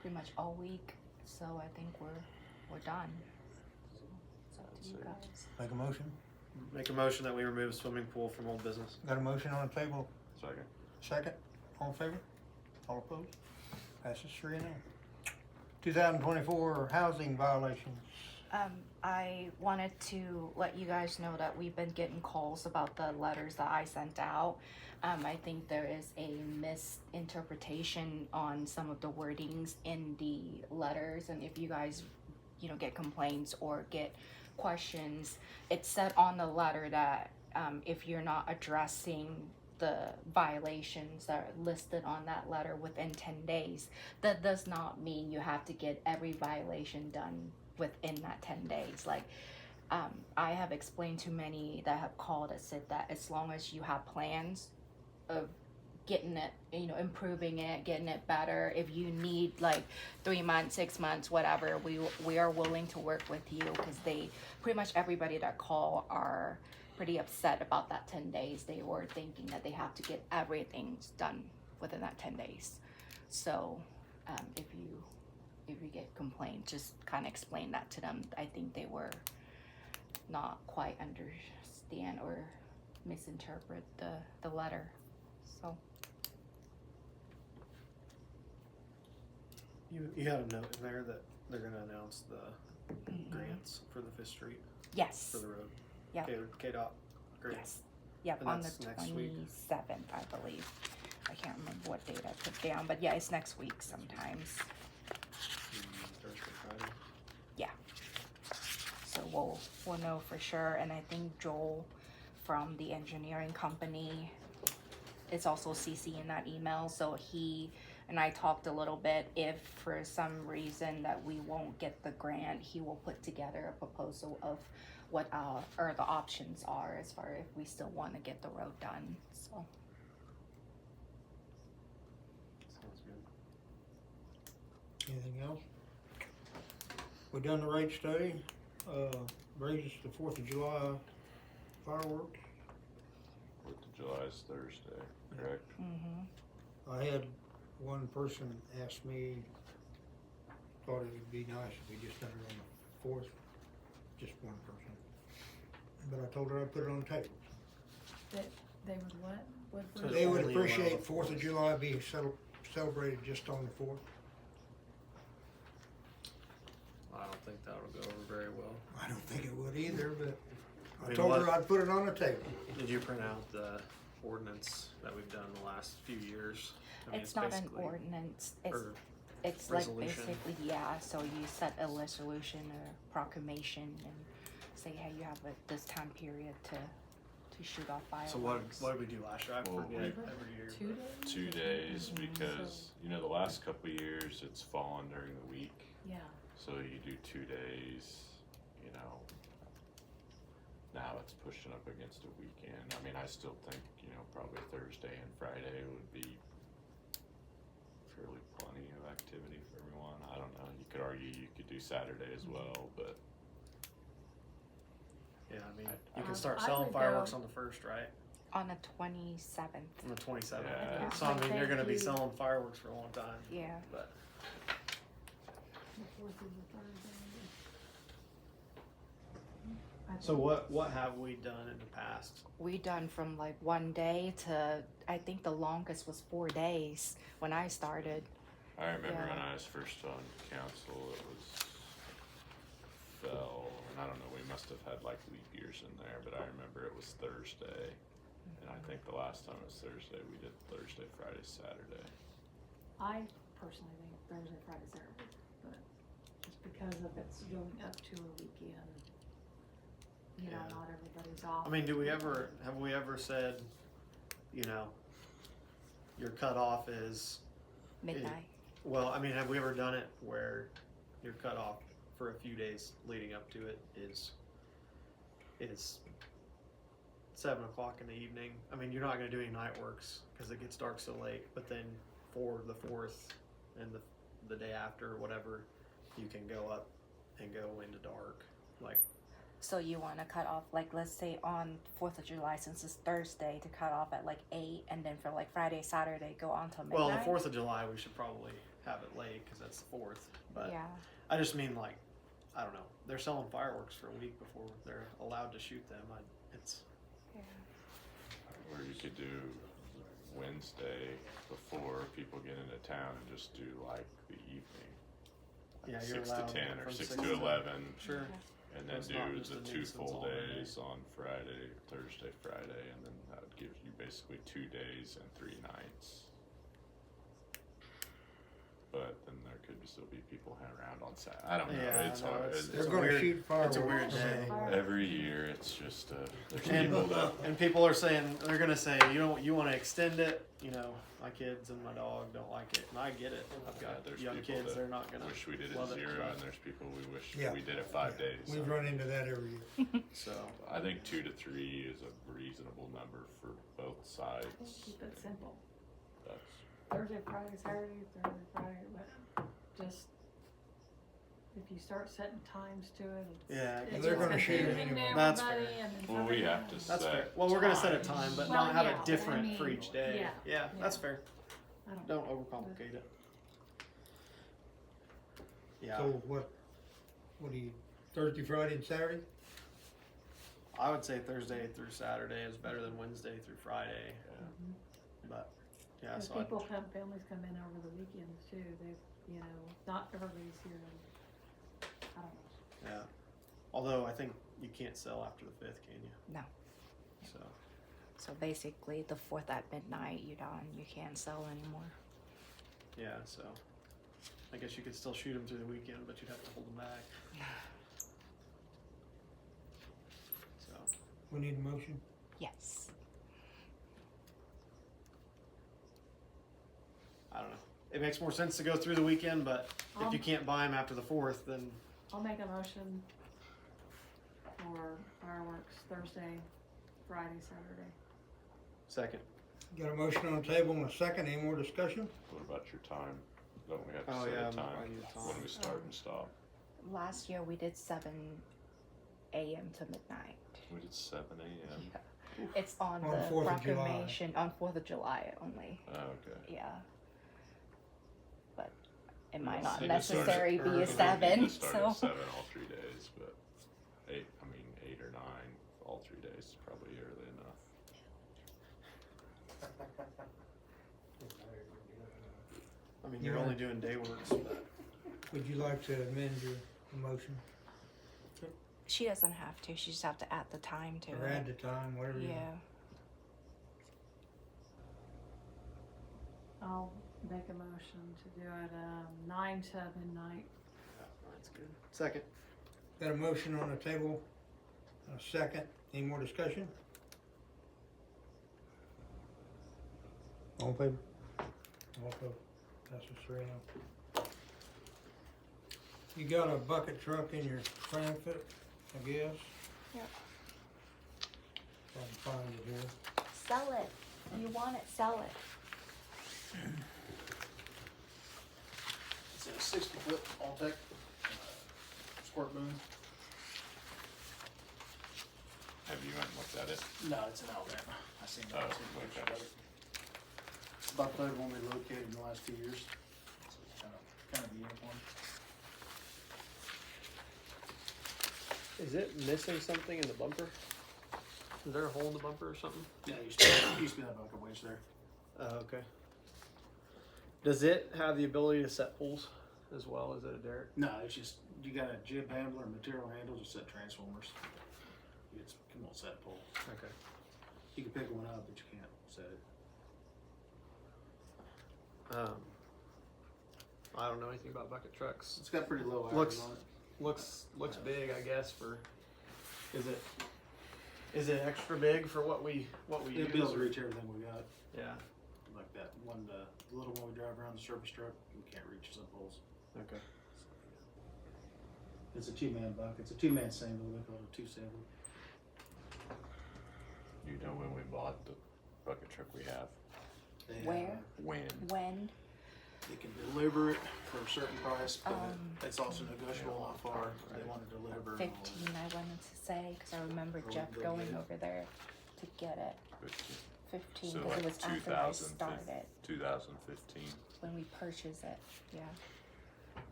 pretty much all week. So I think we're done. So it's up to you guys. Make a motion. Make a motion that we remove swimming pool from old business. Got a motion on the table. Second. Second. All in favor? All opposed? Passes 3-0. 2024 housing violations. I wanted to let you guys know that we've been getting calls about the letters that I sent out. I think there is a misinterpretation on some of the wordings in the letters, and if you guys, get complaints or get questions, it said on the letter that if you're not addressing the violations that are listed on that letter within 10 days, that does not mean you have to get every violation done within that 10 days. Like, I have explained to many that have called and said that as long as you have plans of getting it, improving it, getting it better, if you need like 3 months, 6 months, whatever, we are willing to work with you, because they pretty much everybody that call are pretty upset about that 10 days. They were thinking that they have to get everything done within that 10 days. So if you get complaints, just kind of explain that to them. I think they were not quite understand or misinterpret the letter. So You had a note in there that they're gonna announce the grants for the 5th Street yes, for the road. yep, KDOT grants. yes, yep, And on the that's next week? 27th, I believe. I can't remember what date I put down, but yeah, it's next week sometimes. Thursday, Friday. So we'll know for sure. And I think Joel from the engineering company is also CC in that email. So he and I talked a little bit. If for some reason that we won't get the grant, he will put together a proposal of what or the options are as far if we still want to get the road done. So Sounds good. Anything else? We done the rate study. Brings us to 4th of July fireworks. 4th of July is Thursday, correct? I had one person ask me, thought it would be nice if we just done it on the 4th, just one person. But I told her I'd put it on the table. That they would what? So They would only appreciate allow the 4th of July being celebrated just on the 4th. I don't think that'll go over very well. I don't think it would either, but I mean, told what- her I'd put it on the table. Did you print out the ordinance that we've done the last few years? I mean, it's not an basically- ordinance. or It's like resolution. basically, yeah, so you set a resolution or proclamation and say, hey, you have this time period to shoot off fireworks. So what did we do last year? I Well, forget every year. 2 days? 2 days, because, the last couple of years, it's fallen during the week. Yeah. So you do 2 days, now it's pushing up against a weekend. I mean, I still think, probably Thursday and Friday would be fairly plenty of activity for everyone. I don't know, you could argue you could do Saturday as well, but Yeah, I mean, you Um, can start I selling would fireworks go- on the 1st, right? On the 27th. On the 27th. Yeah. So I mean, you're Thank gonna be you. selling fireworks for a long time. Yeah. But so what have we done in the past? We done from like 1 day to, I think the longest was 4 days when I started. I remember Yeah. when I was first on council, it was fell, and I don't know, we must have had like leap years in there, but I remember it was Thursday. And I think the last time it was Thursday, we did Thursday, Friday, Saturday. I personally think Thursday, Friday, Saturday, but just because of it's going up to a weekend, you know, Yeah. not everybody's off. I mean, have we ever said, you know, your cutoff is, Midnight. well, I mean, have we ever done it where your cutoff for a few days leading up to it is 7 o'clock in the evening? I mean, you're not gonna do any night works because it gets dark so late, but then for the 4th and the day after or whatever, you can go up and go into dark, like. So you want to cut off, like, let's say on 4th of July, since it's Thursday, to cut off at like 8, and then for like Friday, Saturday, go on till midnight? Well, the 4th of July, we should probably have it late because that's the 4th. But Yeah. I just mean, like, I don't know. They're selling fireworks for a week before they're allowed to shoot them. It's Or you could do Wednesday before people get into town and just do like the evening. Like Yeah, you're 6 to allowed 10 or from 6 6 to to 11. Sure. And then It's not do just the a 2 nuisance full all day. days on Friday, Thursday, Friday, and then that would give you basically 2 days and 3 nights. But then there could still be people hanging around on Saturday. I don't know. Yeah, It's no, hard. it's- They're It's a gonna weird- shoot fireworks. it's a weird day. today. Every year, it's just there's and, people that and people are saying they're gonna say you want to extend it. You know, my kids and my dog don't like it, and I get it. I've got there's young people kids; that they're not gonna wish we did it love 0, but- and there's people we wish Yeah. we did it 5 days. We've run into that every year. So I think 2 to 3 is a reasonable number for both sides. Keep it simple. That's Thursday, Friday, Saturday, Thursday, Friday, but just, if you start setting times to it, Yeah, it's they're gonna just shoot confusing to anyway. That's everybody fair. and then well, we somebody have to else. that's set fair. Well, we're gonna set a times. time, but Well, not have yeah, it but I different for mean, each day. yeah, Yeah, that's yeah. fair. I don't- Don't overcomplicate it. Yeah, So what do you, Thursday, Friday, and Saturday? I would say Thursday through Saturday is better than Wednesday through Friday. But yeah, Because so people come, families come in over the weekends too, you know, not everybody's here, I don't know. yeah. Although I think you can't sell after the 5th, can you? No. So So basically, the 4th at midnight, you're done. You can't sell anymore. yeah, so I guess you could still shoot them through the weekend, but you'd have to hold them back. So We need a motion? Yes. I don't know. It makes more sense to go through the weekend, but if you Um, can't buy them after the 4th, then I'll make a motion for fireworks Thursday, Friday, Saturday. second. Got a motion on the table and a second, any more discussion? What about your time? Don't we have to Oh, set yeah, a time I need a time. when we start and stop? Last year, we did 7 a.m. to midnight. We did 7 a.m. It's on, On the 4th of July. proclamation on 4th of July only. Oh, okay. Yeah. But it might Well, not they just started necessarily be early. a They 7. We started So at 7 all 3 days, but 8 or 9 all 3 days is probably early enough. I mean, You you're wanna- only doing day works, but Would you like to amend your motion she doesn't have to. She just have to add the time to or add it. the time, whatever you? Yeah. I'll make a motion to do it, 9 to midnight. that's good. Second. Got a motion on the table, a second, any more discussion? All in favor? All opposed, passes 3-0. You got a bucket truck in your Frankfurt, I guess? Yep. If I can find it here. Sell it. You want it, sell it. It's a 60-foot Alltech squirt boom. Have you went and looked at it? No, it's in Alabama. I seen Oh, that. I seen pictures okay. of it. It's about the third one we located in the last 2 years. So it's kind of a uniform. Is it missing something in the bumper? Is there a hole in the bumper or something? Yeah, used to be that bucket wedge there. Oh, okay. Does it have the ability to set pulls as well as a derrick? No, it's just, you got a jib handler, material handle, just set transformers. It won't set pull. Okay. You can pick one up, but you can't set it. I don't know anything about bucket trucks. It's got pretty low hours Looks on it. looks big, I guess. For is it extra big for what we It'll use? be able to reach everything we got. Yeah. Like that one, the little one we drive around the service truck, we can't reach some poles. Okay. It's a 2-man bucket. It's a 2-man single. They call it a 2 single. You know when we bought the bucket truck we have? Where? When? When? They can deliver it for a certain price, but it's also negotiable how far they want to deliver. and all 15, I wanted to say, because I remember Oh, Jeff they'll going get it. over there to get it. 15, So because it was after I started, 2015. when we purchased it, yeah.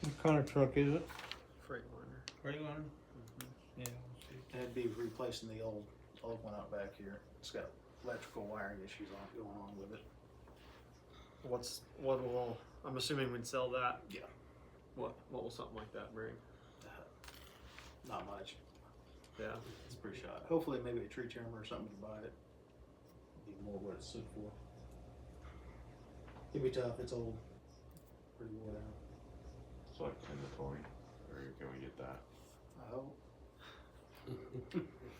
What kind of truck is it? Freightliner. Freightliner? Yeah. That'd be replacing the old one out back here. It's got electrical wiring issues going on with it. What will? I'm assuming we'd sell that. Yeah. What will something like that bring? Not much. Yeah. It's pretty shot. Hopefully, maybe a tree trimmer or something to buy it. Be more what it's suited for. It'd be tough. It's old. Pretty worn out. It's like 10 to 20. Or can we get that? I hope.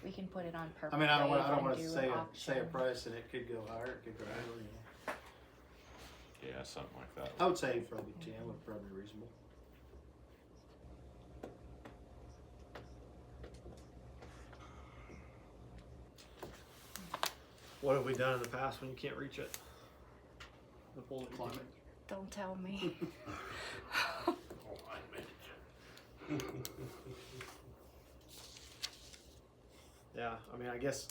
We can put it on purple. I mean, I don't want and to do say an a auction. price, and it could go higher. It could go lower. You know. Yeah, something like that. I would say probably 10 would probably be reasonable. What have we done in the past when you can't reach it? The pull that you Climate. Don't tell me. Oh, I mentioned. Yeah, I mean, I guess.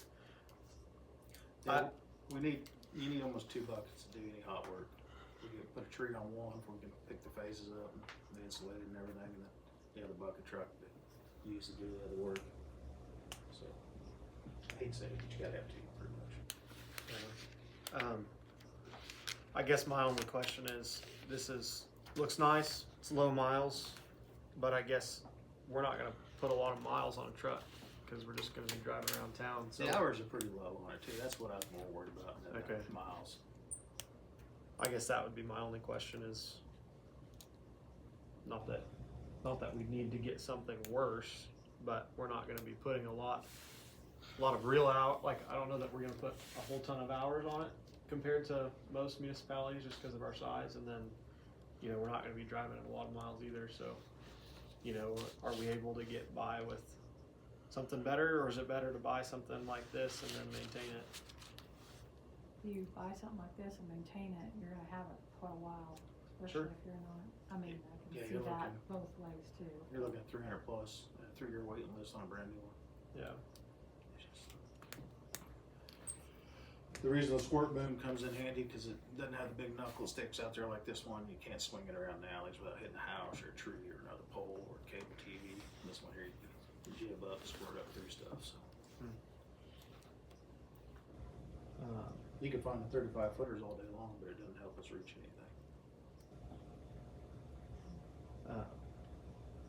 Yeah, you need almost 2 buckets to do any hot work. We can put a tree on one, we can pick the faces up and the insulated and everything, and the other bucket truck that you use to do the other work. So, I hate to say it, but you gotta have 2 pretty much. I guess my only question is, looks nice. It's low miles, but I guess we're not gonna put a lot of miles on a truck because we're just gonna be driving around town. So The hours are pretty low on it too. That's what I was more worried about than Okay. the miles. I guess that would be my only question is not that we need to get something worse, but we're not going to be putting a lot of real out. Like, I don't know that we're going to put a whole ton of hours on it compared to most municipalities just because of our size. And then, you know, we're not going to be driving a lot of miles either. So, you know, are we able to get by with something better, or is it better to buy something like this and then maintain it? You buy something like this and maintain it, you're gonna have it for a while, especially Sure. if you're not, I mean, I Yeah, can see you're that looking- both ways too. You're looking at 300 plus, 3-year waiting list on a brand new one. Yeah. The reason the squirt boom comes in handy because it doesn't have the big knuckle sticks out there like this one. You can't swing it around the alleys without hitting a house or a tree or another pole or cable TV. This one here, you can jib up, squirt up through stuff. So you can find the 35 footers all day long, but it doesn't help us reach anything.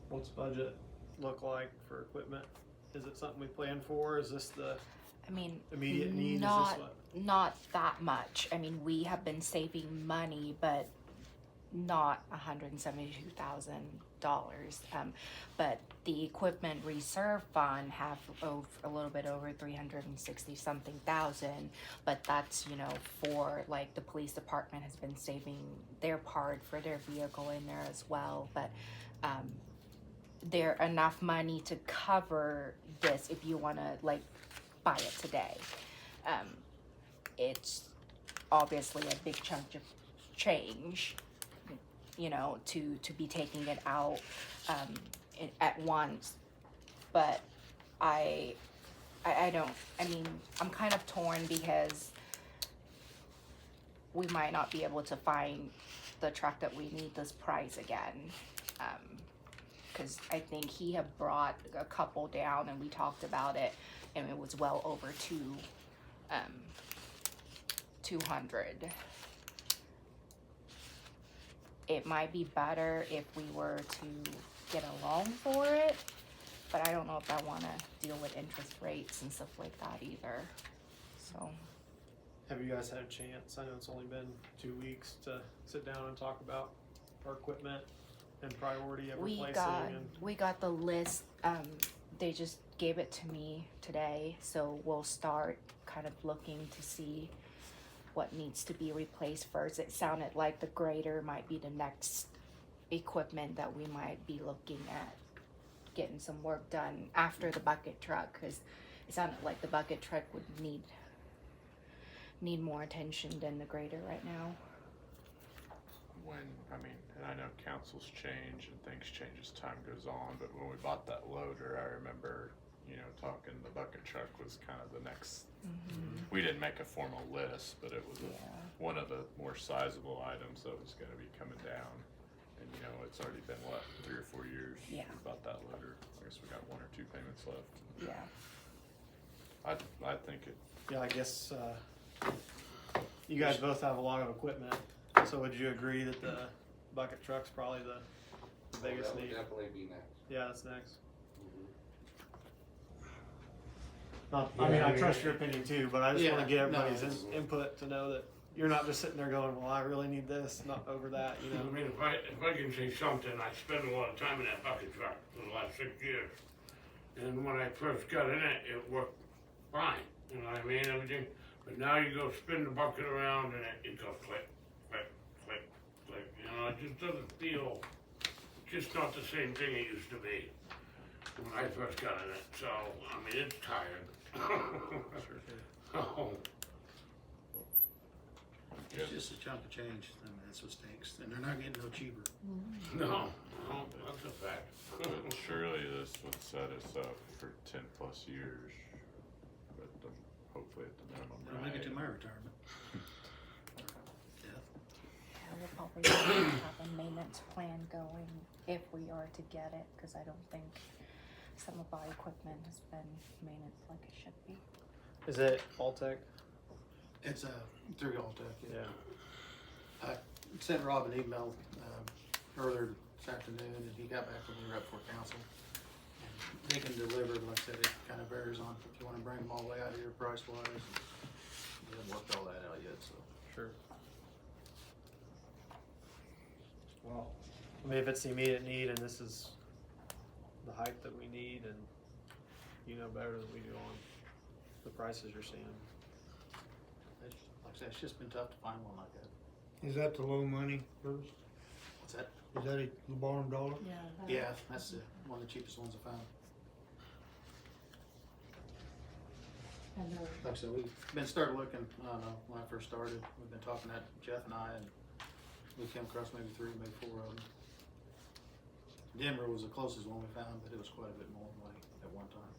What's budget look like for equipment? Is it something we plan for? Is this the I mean, immediate need? not Is this what? not that much. I mean, we have been saving money, but not $172,000. But the equipment reserve fund have a little bit over 360 something thousand. But that's, you know, for like the police department has been saving their part for their vehicle in there as well. But there enough money to cover this if you want to like buy it today. It's obviously a big chunk of change, you know, to be taking it out at once. But I don't, I mean, I'm kind of torn because we might not be able to find the truck that we need this price again. Because I think he had brought a couple down and we talked about it, and it was well over 200. It might be better if we were to get a loan for it, but I don't know if I want to deal with interest rates and stuff like that either. So Have you guys had a chance? I know it's only been 2 weeks to sit down and talk about our equipment and priority of replacing. we got the list. They just gave it to me today, so we'll start kind of looking to see what needs to be replaced first. It sounded like the grader might be the next equipment that we might be looking at getting some work done after the bucket truck, because it sounded like the bucket truck would need more attention than the grader right now. I mean, and I know councils change and things change as time goes on, but when we bought that loader, I remember, you know, talking the bucket truck was kind of the next. We didn't make a formal list, but it was one of the more sizable items that was gonna be coming down. And you know, it's already been, what, 3 or 4 years? Yeah. We bought that loader. I guess we got 1 or 2 payments left. Yeah. I think it, Yeah, I guess you guys both have a lot of equipment, so would you agree that the bucket truck's probably the biggest that would need? definitely be next. Yeah, that's next. Mhm. I mean, I trust your opinion too, but I just want to get no, everybody's it's- input to know that you're not just sitting there going, well, I really need this, not over that, you I know? mean, if I can say something, I spent a lot of time in that bucket truck for the last 6 years. And when I first got in it, it worked fine, you know what I mean, everything. But now you go spin the bucket around and it goes click, click, click, click, you know, it just doesn't feel, just not the same thing it used to be when I first got in it, so, I mean, it's tired. Oh. It's just a chunk of change, I mean, that's what stinks, and they're not getting no cheaper. No, that's a fact. But surely this would set us up for 10 plus years, but hopefully at the minimum. That'll make it to my retirement. Yeah, we'll probably have a maintenance plan going if we are to get it, because I don't think some of our equipment has been maintenance like it should be. Is it Alltech? It's through Alltech, yeah. Yeah. I sent Rob an email earlier this afternoon, and he got back to me right before council. And they can deliver, but like I said, it kind of varies on if you want to bring them all the way out here price wise. We haven't worked all that out yet, so. Sure. Well, I mean, if it's the immediate need and this is the height that we need, and you know better than we do on the prices you're seeing. Like I said, it's just been tough to find one like that. Is that the low money, Bruce? What's that? Is that the bottom dollar? Yeah, that's one of the cheapest ones I found. Like I said, we've been started looking, I don't know, when I first started, we've been talking to Jeff and I, and we came across maybe 3, maybe 4 of them. Denver was the closest one we found, but it was quite a bit more money at one time.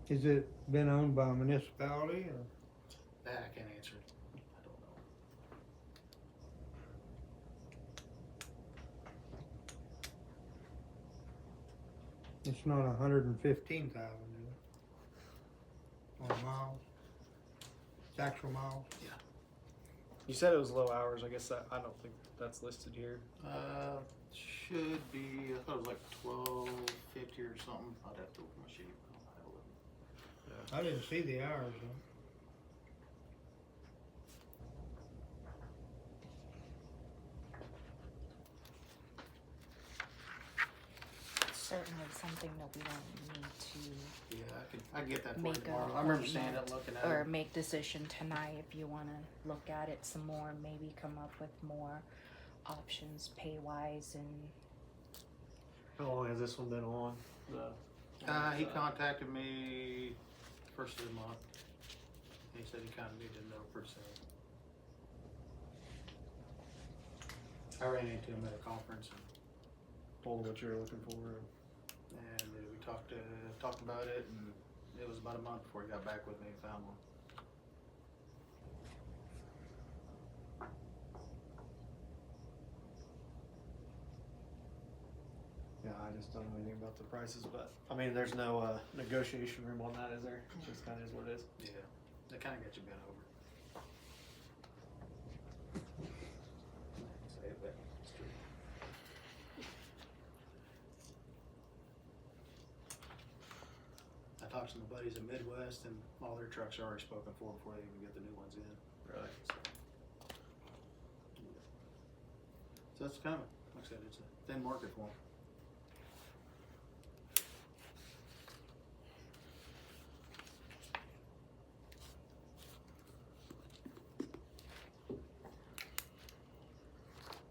Is it been owned by a municipality or? That I can't answer. I don't know. It's not 115,000, is it? On miles? It's actual miles? Yeah. You said it was low hours. I guess that, I don't think that's listed here. Should be, I thought it was like 1250 or something. I'd have to look at my sheet. I'll have a look. I didn't see the hours though. Certainly something that we don't need to Yeah, I can get that for you make tomorrow. a I remember seeing it, appointment looking at or it. make decision tonight if you want to look at it some more, maybe come up with more options pay wise. And How long has this one been on? He contacted me first of the month. He said he kinda needed to know pretty soon. I ran into him at a conference and Told what you're looking for. we talked about it, and it was about a month before he got back with me and found one. Yeah, I just don't know anything about the prices, but I mean, there's no negotiation room on that, is there? It just kind of is what it is. Yeah, that kinda got you bent over. Say it, but it's true. I talked to my buddies in Midwest, and all their trucks are already spoken for before they even get the new ones in. Really? So it's kind of, like I said, it's a thin market for them.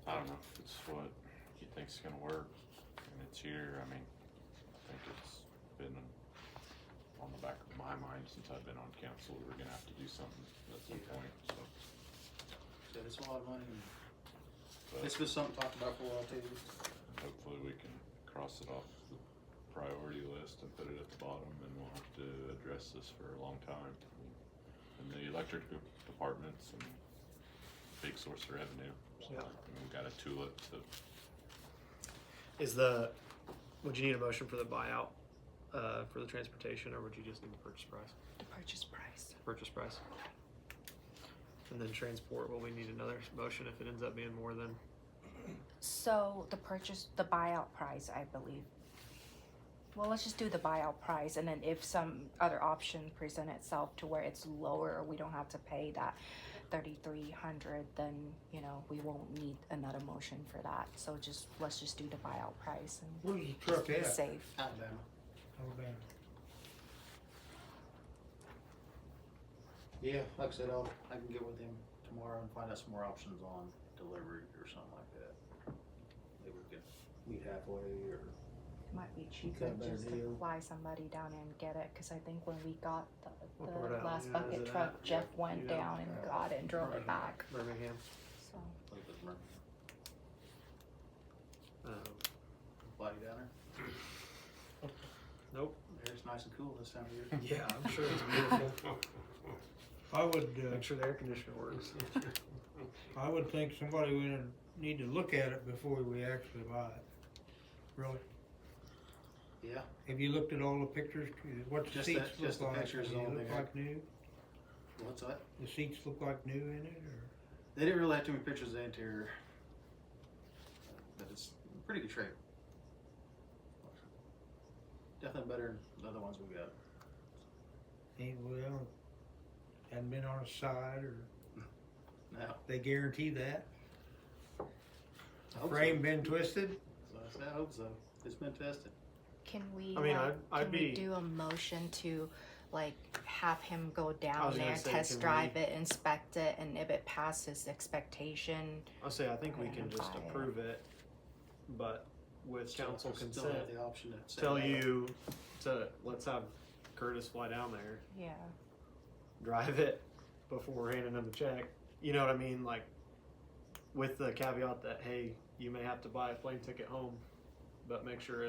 I don't know if it's what you think's gonna work, and it's here. I mean, I think it's been on the back of my mind since I've been on council. We're gonna have to do something at some point, so. Said it's a lot of money, and But it's been something talked about for a while too. hopefully we can cross it off the priority list and put it at the bottom, and we'll have to address this for a long time. And the electric department's a big source of revenue, so Yeah. we've gotta tool it to. Would you need a motion for the buyout, for the transportation, or would you just need the purchase price? The purchase price. Purchase price. And then transport, will we need another motion if it ends up being more than? So the buyout price, I believe. Well, let's just do the buyout price, and then if some other option present itself to where it's lower, or we don't have to pay that 3,300, then, you know, we won't need another motion for that. So let's just do the buyout price and Where's the truck be at? safe. Alabama. Alabama. Yeah, like I said, I can get with him tomorrow and find out some more options on delivery or something like that. Maybe we could meet halfway, or Might be got cheaper a better just to deal. fly somebody down and get it, because I think when we got What part the of last Alabama is bucket it truck, at? Jeff went You know? down and got it and drove it back. Birmingham. So I think it's Mercury. Fly you down there. Nope. It's nice and cool this time of year. Yeah, I'm sure it's beautiful. I would, Make sure the air conditioner works. I would think somebody would need to look at it before we actually buy it. Really? Yeah, Have you looked at all the pictures? What the Just seats the- just the look like? pictures Do is the they only look thing I- like new? what's that? The seats look like new in it, or? They didn't really have too many pictures of the interior, but it's in pretty good shape. Definitely better than the other ones we got. Ain't well, hadn't been on a side, or Now, they guarantee that? I hope Frame so. been twisted? So I said, I hope so. It's been tested. can we, I mean, like, I'd can we be- do a motion to, like, have him go I down was gonna there, say, test can drive we- it, inspect it, and if it passes expectation, I'll say, I think we can just Buy it. approve it, but with council Still consent, have the option to say tell no. you to, let's have Curtis fly down there, yeah. drive it before handing him the check. You know what I mean? Like, with the caveat that, hey, you may have to buy a plane ticket home, but make sure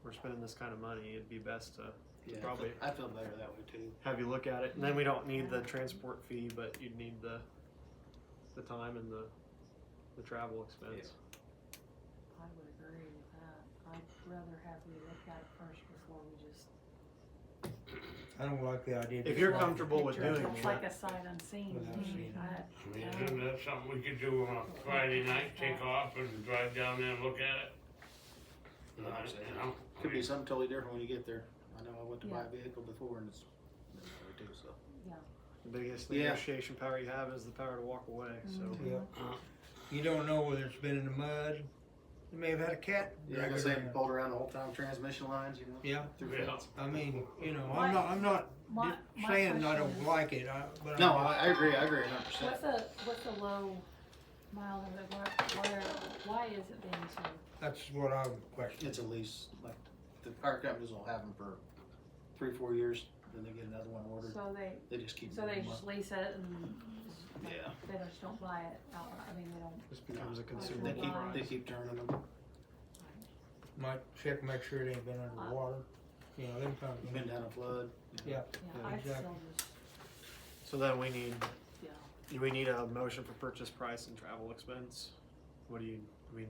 we're spending this kind of money. It'd be best to Yeah, probably I feel better that way too. have you look at it. And then we don't need the transport fee, but you'd need the time and the travel expense. I would agree with that. I'd rather have you look at it first before we just. I don't like the idea. If you're just comfortable with doing It's like that, a sight unseen. Without seeing I mean, isn't that something we could do on a Friday night, take off and drive down there and look at it? Yeah, I'm saying. You know? Could be something totally different when you get there. I know I went to buy Yeah. a vehicle before, and it's been that way too, so. Yeah. the biggest Yeah. negotiation power you have is the power to walk away. So Yeah. You don't know whether it's been in the mud. They may have had a cat Yeah, drag I it guess they around. pulled around the whole time, transmission lines, you know? Yeah. Through Yeah. fence. I mean, you know, My- I'm not my saying I don't question is- like it, but No, I'm I agree 100%. What's the low mile limit? Why is it being so? that's what I'm questioning. It's a lease, like, the power companies will have them for 3-4 years, then they get another one ordered. So They just keep. so they moving just up. lease it and Yeah. they just don't buy it outright, I mean, they don't. This becomes a They consumable keep, product. they keep turning them. Might check, make sure it ain't been underwater, you know, them kind of. Been down a flood. Yeah. Yeah, I'd exactly. still just, So then we need, yeah. do we need a motion for purchase price and travel expense? What do you, I mean,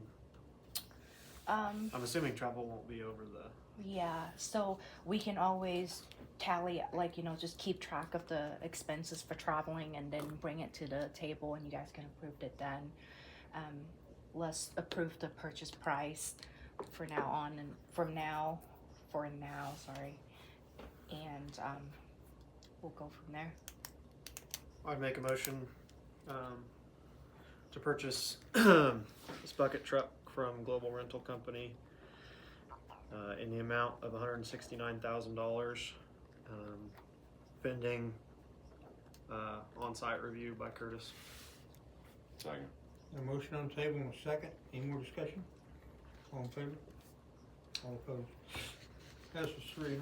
I'm assuming travel won't be over the, Yeah, so we can always tally, like, you know, just keep track of the expenses for traveling and then bring it to the table and you guys can approve it then. Let's approve the purchase price for now on and for now, sorry. And, we'll go from there. I'd make a motion, to purchase this bucket truck from Global Rental Company, in the amount of $169,000, pending, on-site review by Curtis. Second. A motion on the table and a second. Any more discussion? All in favor? All opposed? Passes 3-0.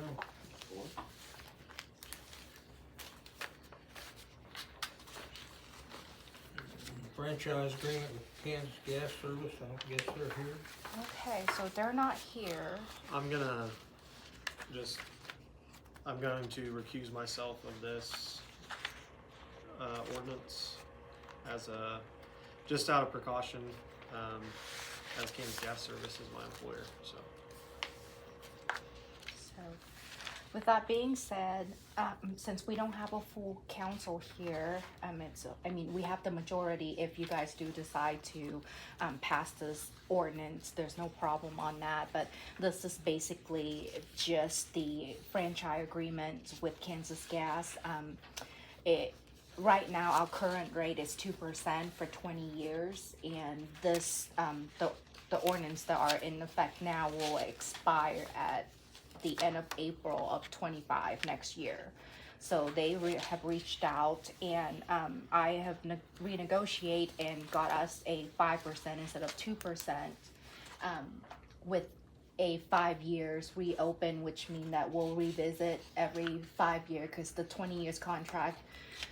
Franchise agreement with Kansas Gas Service. I don't guess they're here. Okay, so they're not here. I'm going to recuse myself of this, ordinance as just out of precaution, as Kansas Gas Service is my employer, so. So, with that being said, since we don't have a full council here, we have the majority if you guys do decide to pass this ordinance. There's no problem on that, but this is basically just the franchise agreement with Kansas Gas. Right now, our current rate is 2% for 20 years, and this the ordinance that are in effect now will expire at the end of April of 25 next year. So they have reached out, and I have renegotiate and got us a 5% instead of 2%, with a 5 years reopen, which mean that we'll revisit every 5 year, because the 20 years contract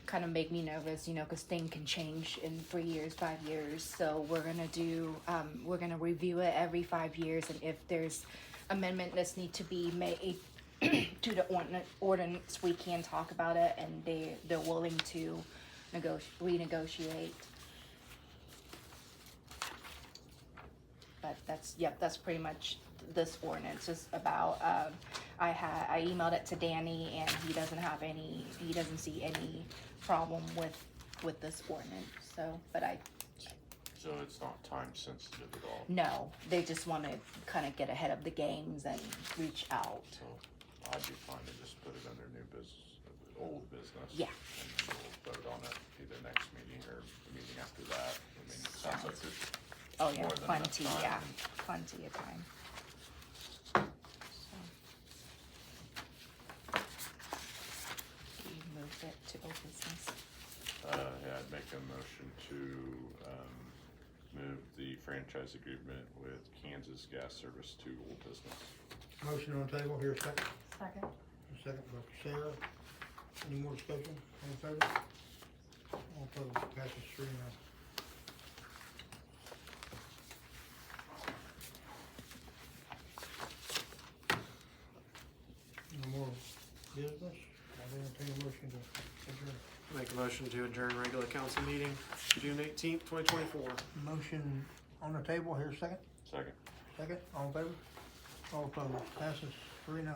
kind of make me nervous, you know, because things can change in 3 years, 5 years. So we're gonna review it every 5 years, and if there's amendment that's need to be made to the ordinance, we can talk about it, and they're willing to renegotiate. But that's pretty much this ordinance is about. I emailed it to Danny, and he doesn't see any problem with this ordinance. So, but So it's not time sensitive at all? no, they just want to kind of get ahead of the games and reach out. So I'd be fine to just put it under new business, old business. Yeah. And then we'll vote on it either next meeting or the meeting after that. I mean, it sounds like there's Oh yeah, more than enough plenty, time. yeah, plenty of time. So. We moved it to old business. Yeah, I'd make a motion to, move the franchise agreement with Kansas Gas Service to old business. Motion on the table. Here, a second. Second. A second by Sarah. Any more discussion? All in favor? All opposed? Passes 3-0. No more business? I'll entertain a motion to adjourn. Make a motion to adjourn regular council meeting, June 18th, 2024. Motion on the table. Here, a second. Second. Second. All in favor? All opposed? Passes 3-0.